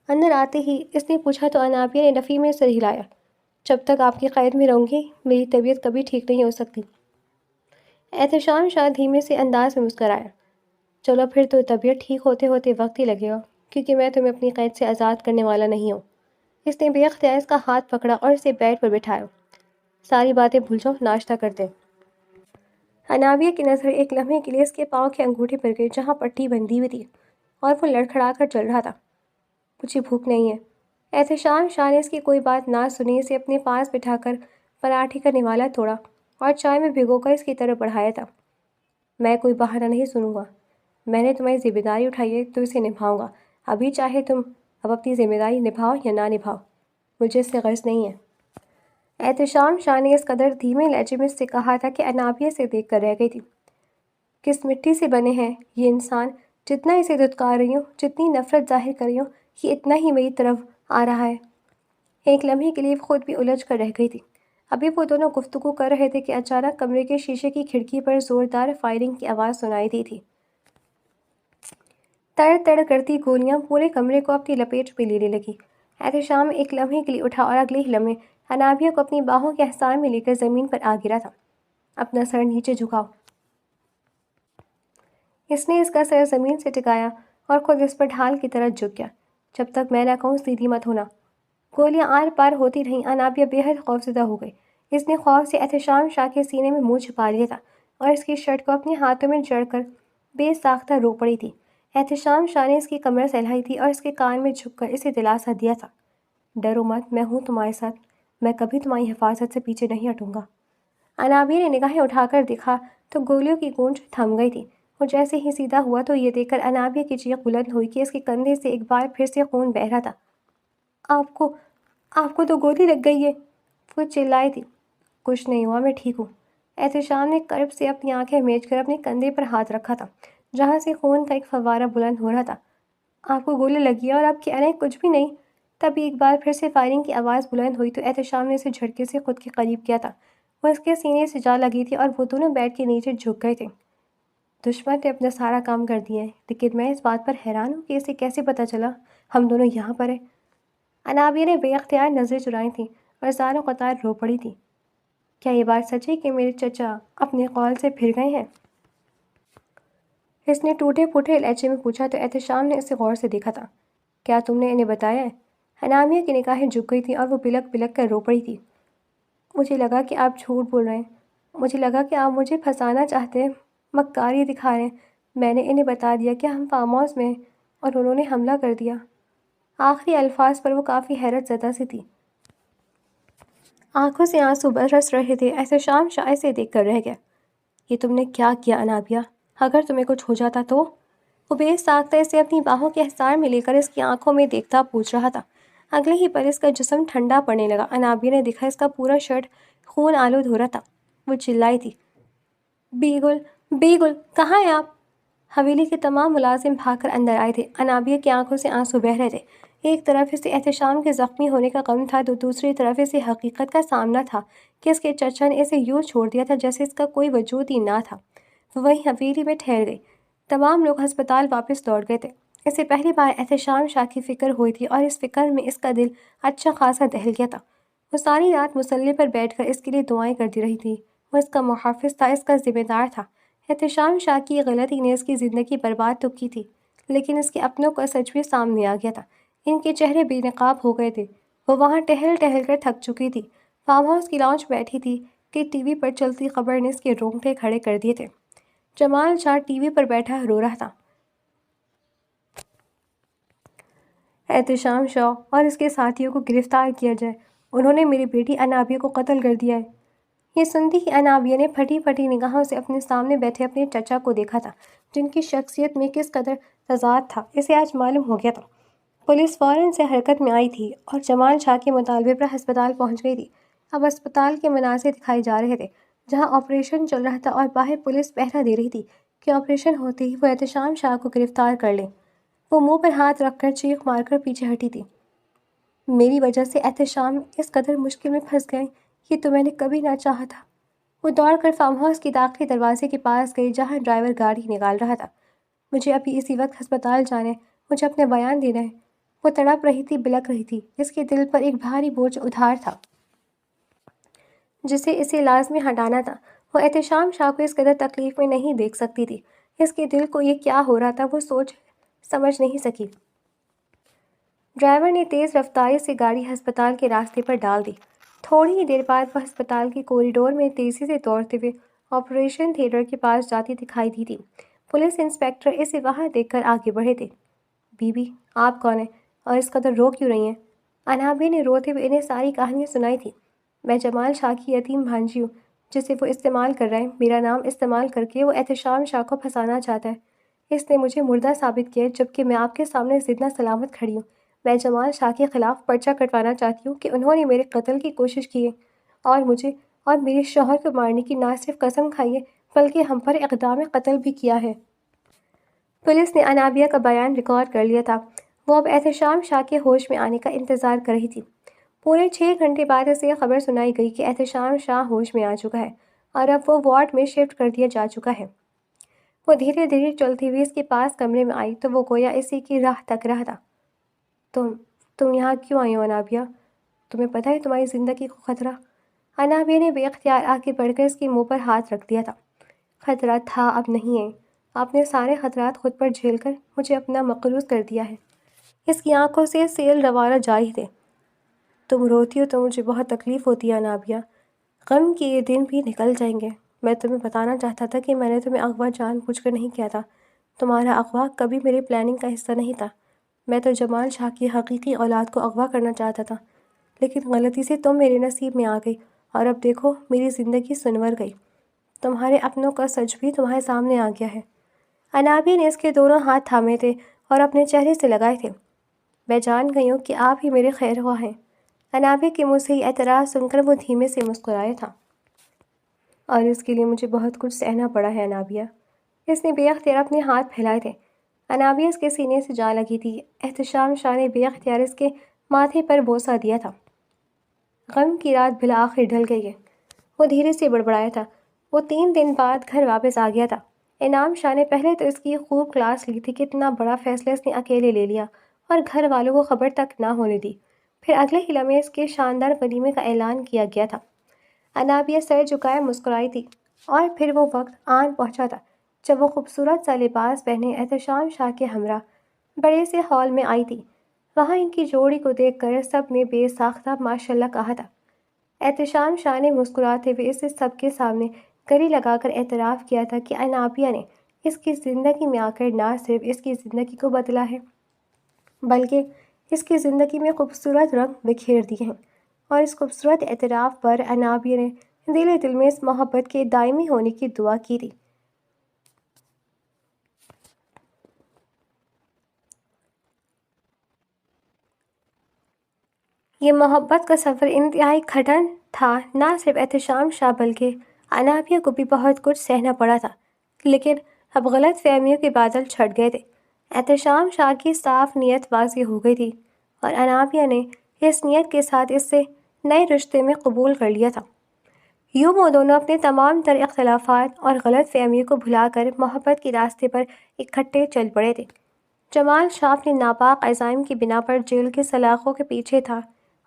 اندر آتے ہی اس نے پوچھا تو انابیہ نے نفی میں سر ہلایا۔ جب تک آپ کی قید میں رہوں گی میری طبیعت کبھی ٹھیک نہیں ہو سکتی۔ احتشام شاہ دھیمے سے انداز میں مسکرایا۔ چلو پھر تو طبیعت ٹھیک ہوتے ہوتے وقت ہی لگے گا، کیونکہ میں تمہیں اپنی قید سے آزاد کرنے والا نہیں ہوں۔ اس نے بے اختیار اس کا ہاتھ پکڑا اور اسے بیڈ پر بٹھایا۔ ساری باتیں بھول جاؤ، ناشتہ کرتے ہیں۔ انابیہ کی نظر ایک لمحے کے لیے اس کے پاؤں کے انگوٹھے پر گئی جہاں پٹی بندھی ہوئی تھی، اور وہ لڑکھڑا کر چل رہا تھا۔ مجھے بھوک نہیں ہے۔ احتشام شاہ نے اس کی کوئی بات نہ سنی، اسے اپنے پاس بٹھا کر پراٹھے کا نوالا توڑا اور چائے میں بھگو کر اس کی طرف بڑھایا تھا۔ میں کوئی بہانہ نہیں سنوں گا۔ میں نے تمہاری ذمہ داری اٹھائی ہے تو اسے نبھاؤں گا۔ ابھی چاہے تم اب اپنی ذمہ داری نبھاؤ یا نہ نبھاؤ، مجھے اس سے غرض نہیں ہے۔ احتشام شاہ نے اس قدر دھیمے لہجے میں اس سے کہا تھا کہ انابیہ سے دیکھ کر رہ گئی تھی۔ کس مٹی سے بنے ہیں یہ انسان؟ جتنا اسے دھتکار رہی ہوں، جتنی نفرت ظاہر کر رہی ہوں، یہ اتنا ہی میری طرف آ رہا ہے۔ ایک لمحے کے لیے خود بھی الجھ کر رہ گئی تھی۔ ابھی وہ دونوں گفتگو کر رہے تھے کہ اچانک کمرے کے شیشے کی کھڑکی پر زوردار فائرنگ کی آواز سنائی دی تھی۔ تڑ تڑ کرتی گولیاں پورے کمرے کو اپنی لپیٹ میں لینے لگی۔ احتشام ایک لمحے کے لیے اٹھا اور اگلے ہی لمحے انابیہ کو اپنی باہوں کے حصار میں لے کر زمین پر آ گرا تھا۔ اپنا سر نیچے جھکاؤ۔ اس نے اس کا سر زمین سے ٹکایا اور خود اس پر ڈھال کی طرح جھک گیا۔ جب تک میں نہ کہوں سیدھی مت ہونا۔ گولیاں آر پار ہوتی رہیں۔ انابیہ بے حد خوفزدہ ہو گئی۔ اس نے خوف سے احتشام شاہ کے سینے میں منہ چھپا لیا تھا اور اس کی شرٹ کو اپنے ہاتھوں میں جڑ کر بے ساختہ رو پڑی تھی۔ احتشام شاہ نے اس کی کمر سہلائی تھی اور اس کے کان میں جھک کر اسے دلاسا دیا تھا۔ ڈرو مت، میں ہوں تمہارے ساتھ، میں کبھی تمہاری حفاظت سے پیچھے نہیں ہٹوں گا۔ انابیہ نے نگاہیں اٹھا کر دیکھا تو گولیوں کی گونج تھم گئی تھی۔ وہ جیسے ہی سیدھا ہوا تو یہ دیکھ کر انابیہ کی چیخ بلند ہوئی کہ اس کے کندھے سے ایک بار پھر سے خون بہہ رہا تھا۔ آپ کو تو گولی لگ گئی ہے، وہ چلائی تھی۔ کچھ نہیں ہوا، میں ٹھیک ہوں۔ احتشام نے کرب سے اپنی آنکھیں میچ کر اپنے کندھے پر ہاتھ رکھا تھا جہاں سے خون کا ایک فوارہ بلند ہو رہا تھا۔ آپ کو گولی لگی ہے اور آپ کہہ رہے ہیں کچھ بھی نہیں؟ تبھی ایک بار پھر سے فائرنگ کی آواز بلند ہوئی تو احتشام نے اسے جھٹکے سے خود کے قریب کیا تھا۔ وہ اس کے سینے سے جا لگی تھی اور وہ دونوں بیڈ کے نیچے جھک گئے تھے۔ دشمن نے اپنا سارا کام کر دیا ہے، لیکن میں اس بات پر حیران ہوں کہ اسے کیسے پتہ چلا ہم دونوں یہاں پر ہیں۔ انابیہ نے بے اختیار نظریں چرائی تھیں اور زاروں قطار رو پڑی تھی۔ کیا یہ بات سچ ہے کہ میرے چچا اپنے قول سے پھر گئے ہیں؟ اس نے ٹوٹے پھوٹے لہجے میں پوچھا تو احتشام نے اسے غور سے دیکھا تھا۔ کیا تم نے انہیں بتایا ہے؟ انابیہ کی نگاہیں جھک گئی تھیں اور وہ بلک بلک کر رو پڑی تھی۔ مجھے لگا کہ آپ جھوٹ بول رہے ہیں، مجھے لگا کہ آپ مجھے پھنسانا چاہتے ہیں، مکاری دکھا رہے ہیں۔ میں نے انہیں بتا دیا کہ ہم فارم ہاؤس میں ہیں اور انہوں نے حملہ کر دیا۔ آخری الفاظ پر وہ کافی حیرت زدہ سی تھی۔ آنکھوں سے آنسو برس رہے تھے۔ احتشام شاہ سے دیکھ کر رہ گیا۔ یہ تم نے کیا کیا انابیہ؟ اگر تمہیں کچھ ہو جاتا تو؟ وہ بے ساختہ اسے اپنی باہوں کے حصار میں لے کر اس کی آنکھوں میں دیکھتا پوچھ رہا تھا۔ اگلے ہی پل اس کا جسم ٹھنڈا پڑنے لگا۔ انابیہ نے دیکھا اس کا پورا شرٹ خون آلود ہو رہا تھا۔ وہ چلائی تھی، بیگل بیگل، کہاں ہیں آپ؟ حویلی کے تمام ملازم بھاگ کر اندر آئے تھے۔ انابیہ کی آنکھوں سے آنسو بہہ رہے تھے۔ ایک طرف اسے احتشام کے زخمی ہونے کا غم تھا تو دوسری طرف اسے حقیقت کا سامنا تھا کہ اس کے چچا نے اسے یوں چھوڑ دیا تھا جیسے اس کا کوئی وجود ہی نہ تھا۔ وہ وہیں حویلی میں ٹھہر گئی۔ تمام لوگ ہسپتال واپس لوٹ گئے تھے۔ اسے پہلی بار احتشام شاہ کی فکر ہوئی تھی اور اس فکر میں اس کا دل اچھا خاصا دہل گیا تھا۔ وہ ساری رات مصلے پر بیٹھ کر اس کے لیے دعائیں کرتی رہی تھی۔ وہ اس کا محافظ تھا، اس کا ذمہ دار تھا۔ احتشام شاہ کی غلطی نے اس کی زندگی برباد تو کی تھی، لیکن اس کے اپنوں کا سچ بھی سامنے آ گیا تھا۔ ان کے چہرے بے نقاب ہو گئے تھے۔ وہ وہاں ٹہل ٹہل کر تھک چکی تھی۔ فارم ہاؤس کی لاؤنج بیٹھی تھی کہ ٹی وی پر چلتی خبر نے اس کے رونگٹے کھڑے کر دیے تھے۔ جمال شاہ ٹی وی پر بیٹھا رو رہا تھا۔ احتشام شاہ اور اس کے ساتھیوں کو گرفتار کیا جائے، انہوں نے میری بیٹی انابیہ کو قتل کر دیا ہے۔ یہ سنتی ہی انابیہ نے پھٹی پھٹی نگاہوں سے اپنے سامنے بیٹھے اپنے چچا کو دیکھا تھا، جن کی شخصیت میں کس قدر تضاد تھا اسے آج معلوم ہو گیا تھا۔ پولیس فوراً سے حرکت میں آئی تھی اور جمال شاہ کے مطالبے پر ہسپتال پہنچ گئی تھی۔ اب ہسپتال کے مناظر دکھائے جا رہے تھے جہاں آپریشن چل رہا تھا اور باہر پولیس پہرا دے رہی تھی کہ آپریشن ہوتے ہی وہ احتشام شاہ کو گرفتار کر لیں۔ وہ منہ پر ہاتھ رکھ کر چیخ مار کر پیچھے ہٹی تھی۔ میری وجہ سے احتشام اس قدر مشکل میں پھنس گئے، یہ تو میں نے کبھی نہ چاہا تھا۔ وہ دوڑ کر فارم ہاؤس کے داخلی دروازے کے پاس گئی جہاں ڈرائیور گاڑی نکال رہا تھا۔ مجھے ابھی اسی وقت ہسپتال جانا ہے، مجھے اپنا بیان دینا ہے۔ وہ تڑپ رہی تھی، بلک رہی تھی۔ اس کے دل پر ایک بھاری بوجھ ادھار تھا جسے اسے لازمی ہٹانا تھا۔ وہ احتشام شاہ کو اس قدر تکلیف میں نہیں دیکھ سکتی تھی۔ اس کے دل کو یہ کیا ہو رہا تھا وہ سوچ سمجھ نہیں سکی۔ ڈرائیور نے تیز رفتاری سے گاڑی ہسپتال کے راستے پر ڈال دی۔ تھوڑی ہی دیر بعد وہ ہسپتال کے کوریڈور میں تیزی سے دوڑتے ہوئے آپریشن تھیٹر کے پاس جاتی دکھائی دی تھی۔ پولیس انسپکٹر اسے وہاں دیکھ کر آگے بڑھے تھے۔ بی بی، آپ کون ہیں اور اس قدر رو کیوں رہی ہیں؟ انابیہ نے روتے ہوئے انہیں ساری کہانی سنائی تھی۔ میں جمال شاہ کی یتیم بھانجی ہوں جسے وہ استعمال کر رہے ہیں۔ میرا نام استعمال کر کے وہ احتشام شاہ کو پھنسانا چاہتا ہے۔ اس نے مجھے مردہ ثابت کیا جبکہ میں آپ کے سامنے زندہ سلامت کھڑی ہوں۔ میں جمال شاہ کے خلاف پرچہ کٹوانا چاہتی ہوں کہ انہوں نے میرے قتل کی کوشش کی ہے اور مجھے اور میرے شوہر کو مارنے کی نہ صرف قسم کھائی ہے بلکہ ہم پر اقدام قتل بھی کیا ہے۔ پولیس نے انابیہ کا بیان ریکارڈ کر لیا تھا۔ وہ اب احتشام شاہ کے ہوش میں آنے کا انتظار کر رہی تھی۔ پورے 6 گھنٹے بعد اسے یہ خبر سنائی گئی کہ احتشام شاہ ہوش میں آ چکا ہے اور اب وہ وارڈ میں شفٹ کر دیا جا چکا ہے۔ وہ دھیرے دھیرے چلتی ہوئی اس کے پاس کمرے میں آئی تو وہ گویا اسی کی راہ تک رہا تھا۔ تم یہاں کیوں آئی ہو انابیہ؟ تمہیں پتہ ہے تمہاری زندگی کو خطرہ؟ انابیہ نے بے اختیار آگے بڑھ کر اس کے منہ پر ہاتھ رکھ دیا تھا۔ خطرہ تھا، اب نہیں ہے۔ آپ نے سارے خطرات خود پر جھیل کر مجھے اپنا مقروض کر دیا ہے۔ اس کی آنکھوں سے سیل روانہ جاری تھے۔ تم روتی ہو تو مجھے بہت تکلیف ہوتی ہے انابیہ۔ غم کے یہ دن بھی نکل جائیں گے۔ میں تمہیں بتانا چاہتا تھا کہ میں نے تمہیں اغوا جان بوجھ کر نہیں کیا تھا۔ تمہارا اغوا کبھی میری پلاننگ کا حصہ نہیں تھا۔ میں تو جمال شاہ کی حقیقی اولاد کو اغوا کرنا چاہتا تھا، لیکن غلطی سے تم میرے نصیب میں آ گئی اور اب دیکھو میری زندگی سنور گئی۔ تمہارے اپنوں کا سچ بھی تمہارے سامنے آ گیا ہے۔ انابیہ نے اس کے دونوں ہاتھ تھامے تھے اور اپنے چہرے سے لگائے تھے۔ میں جان گئی ہوں کہ آپ ہی میرے خیر خواہ ہیں۔ انابیہ کے منہ سے یہ اعتراف سن کر وہ دھیمے سے مسکرایا تھا۔ اور اس کے لیے مجھے بہت کچھ سہنا پڑا ہے انابیہ۔ اس نے بے اختیار اپنے ہاتھ پھیلائے تھے۔ انابیہ اس کے سینے سے جا لگی تھی۔ احتشام شاہ نے بے اختیار اس کے ماتھے پر بوسہ دیا تھا۔ غم کی رات بالآخر ڈھل گئی ہے، وہ دھیرے سے بڑبڑایا تھا۔ وہ 3 دن بعد گھر واپس آ گیا تھا۔ انعام شاہ نے پہلے تو اس کی خوب کلاس لی تھی کہ اتنا بڑا فیصلہ اس نے اکیلے لے لیا اور گھر والوں کو خبر تک نہ ہونے دی۔ پھر اگلے ہی لمحے اس کے شاندار ولیمے کا اعلان کیا گیا تھا۔ انابیہ سر جھکائے مسکرائی تھی اور پھر وہ وقت آن پہنچا تھا جب وہ خوبصورت سا لباس پہنے احتشام شاہ کے ہمراہ بڑے سے ہال میں آئی تھی۔ وہاں ان کی جوڑی کو دیکھ کر سب نے بے ساختہ ماشاءاللہ کہا تھا۔ احتشام شاہ نے مسکراتے ہوئے اسے سب کے سامنے گلی لگا کر اعتراف کیا تھا کہ انابیہ نے اس کی زندگی میں آ کر نہ صرف اس کی زندگی کو بدلا ہے بلکہ اس کی زندگی میں خوبصورت رنگ بکھیر دیے ہیں۔ اور اس خوبصورت اعتراف پر انابیہ نے دل میں اس محبت کے دائمی ہونے کی دعا کی تھی۔ یہ محبت کا سفر انتہائی کٹھن تھا۔ نہ صرف احتشام شاہ بلکہ انابیہ کو بھی بہت کچھ سہنا پڑا تھا، لیکن اب غلط فہمیوں کے بادل چھٹ گئے تھے۔ احتشام شاہ کی صاف نیت واضح ہو گئی تھی اور انابیہ نے اس نیت کے ساتھ اس سے نئے رشتے میں قبول کر لیا تھا۔ یوں وہ دونوں اپنے تمام تر اختلافات اور غلط فہمیوں کو بھلا کر محبت کے راستے پر اکٹھے چل پڑے تھے۔ جمال شاہ اپنے ناپاک عزائم کی بنا پر جیل کے سلاخوں کے پیچھے تھا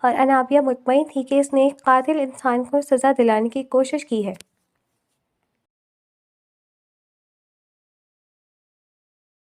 اور انابیہ مطمئن تھی کہ اس نے ایک قاتل انسان کو سزا دلانے کی کوشش کی ہے۔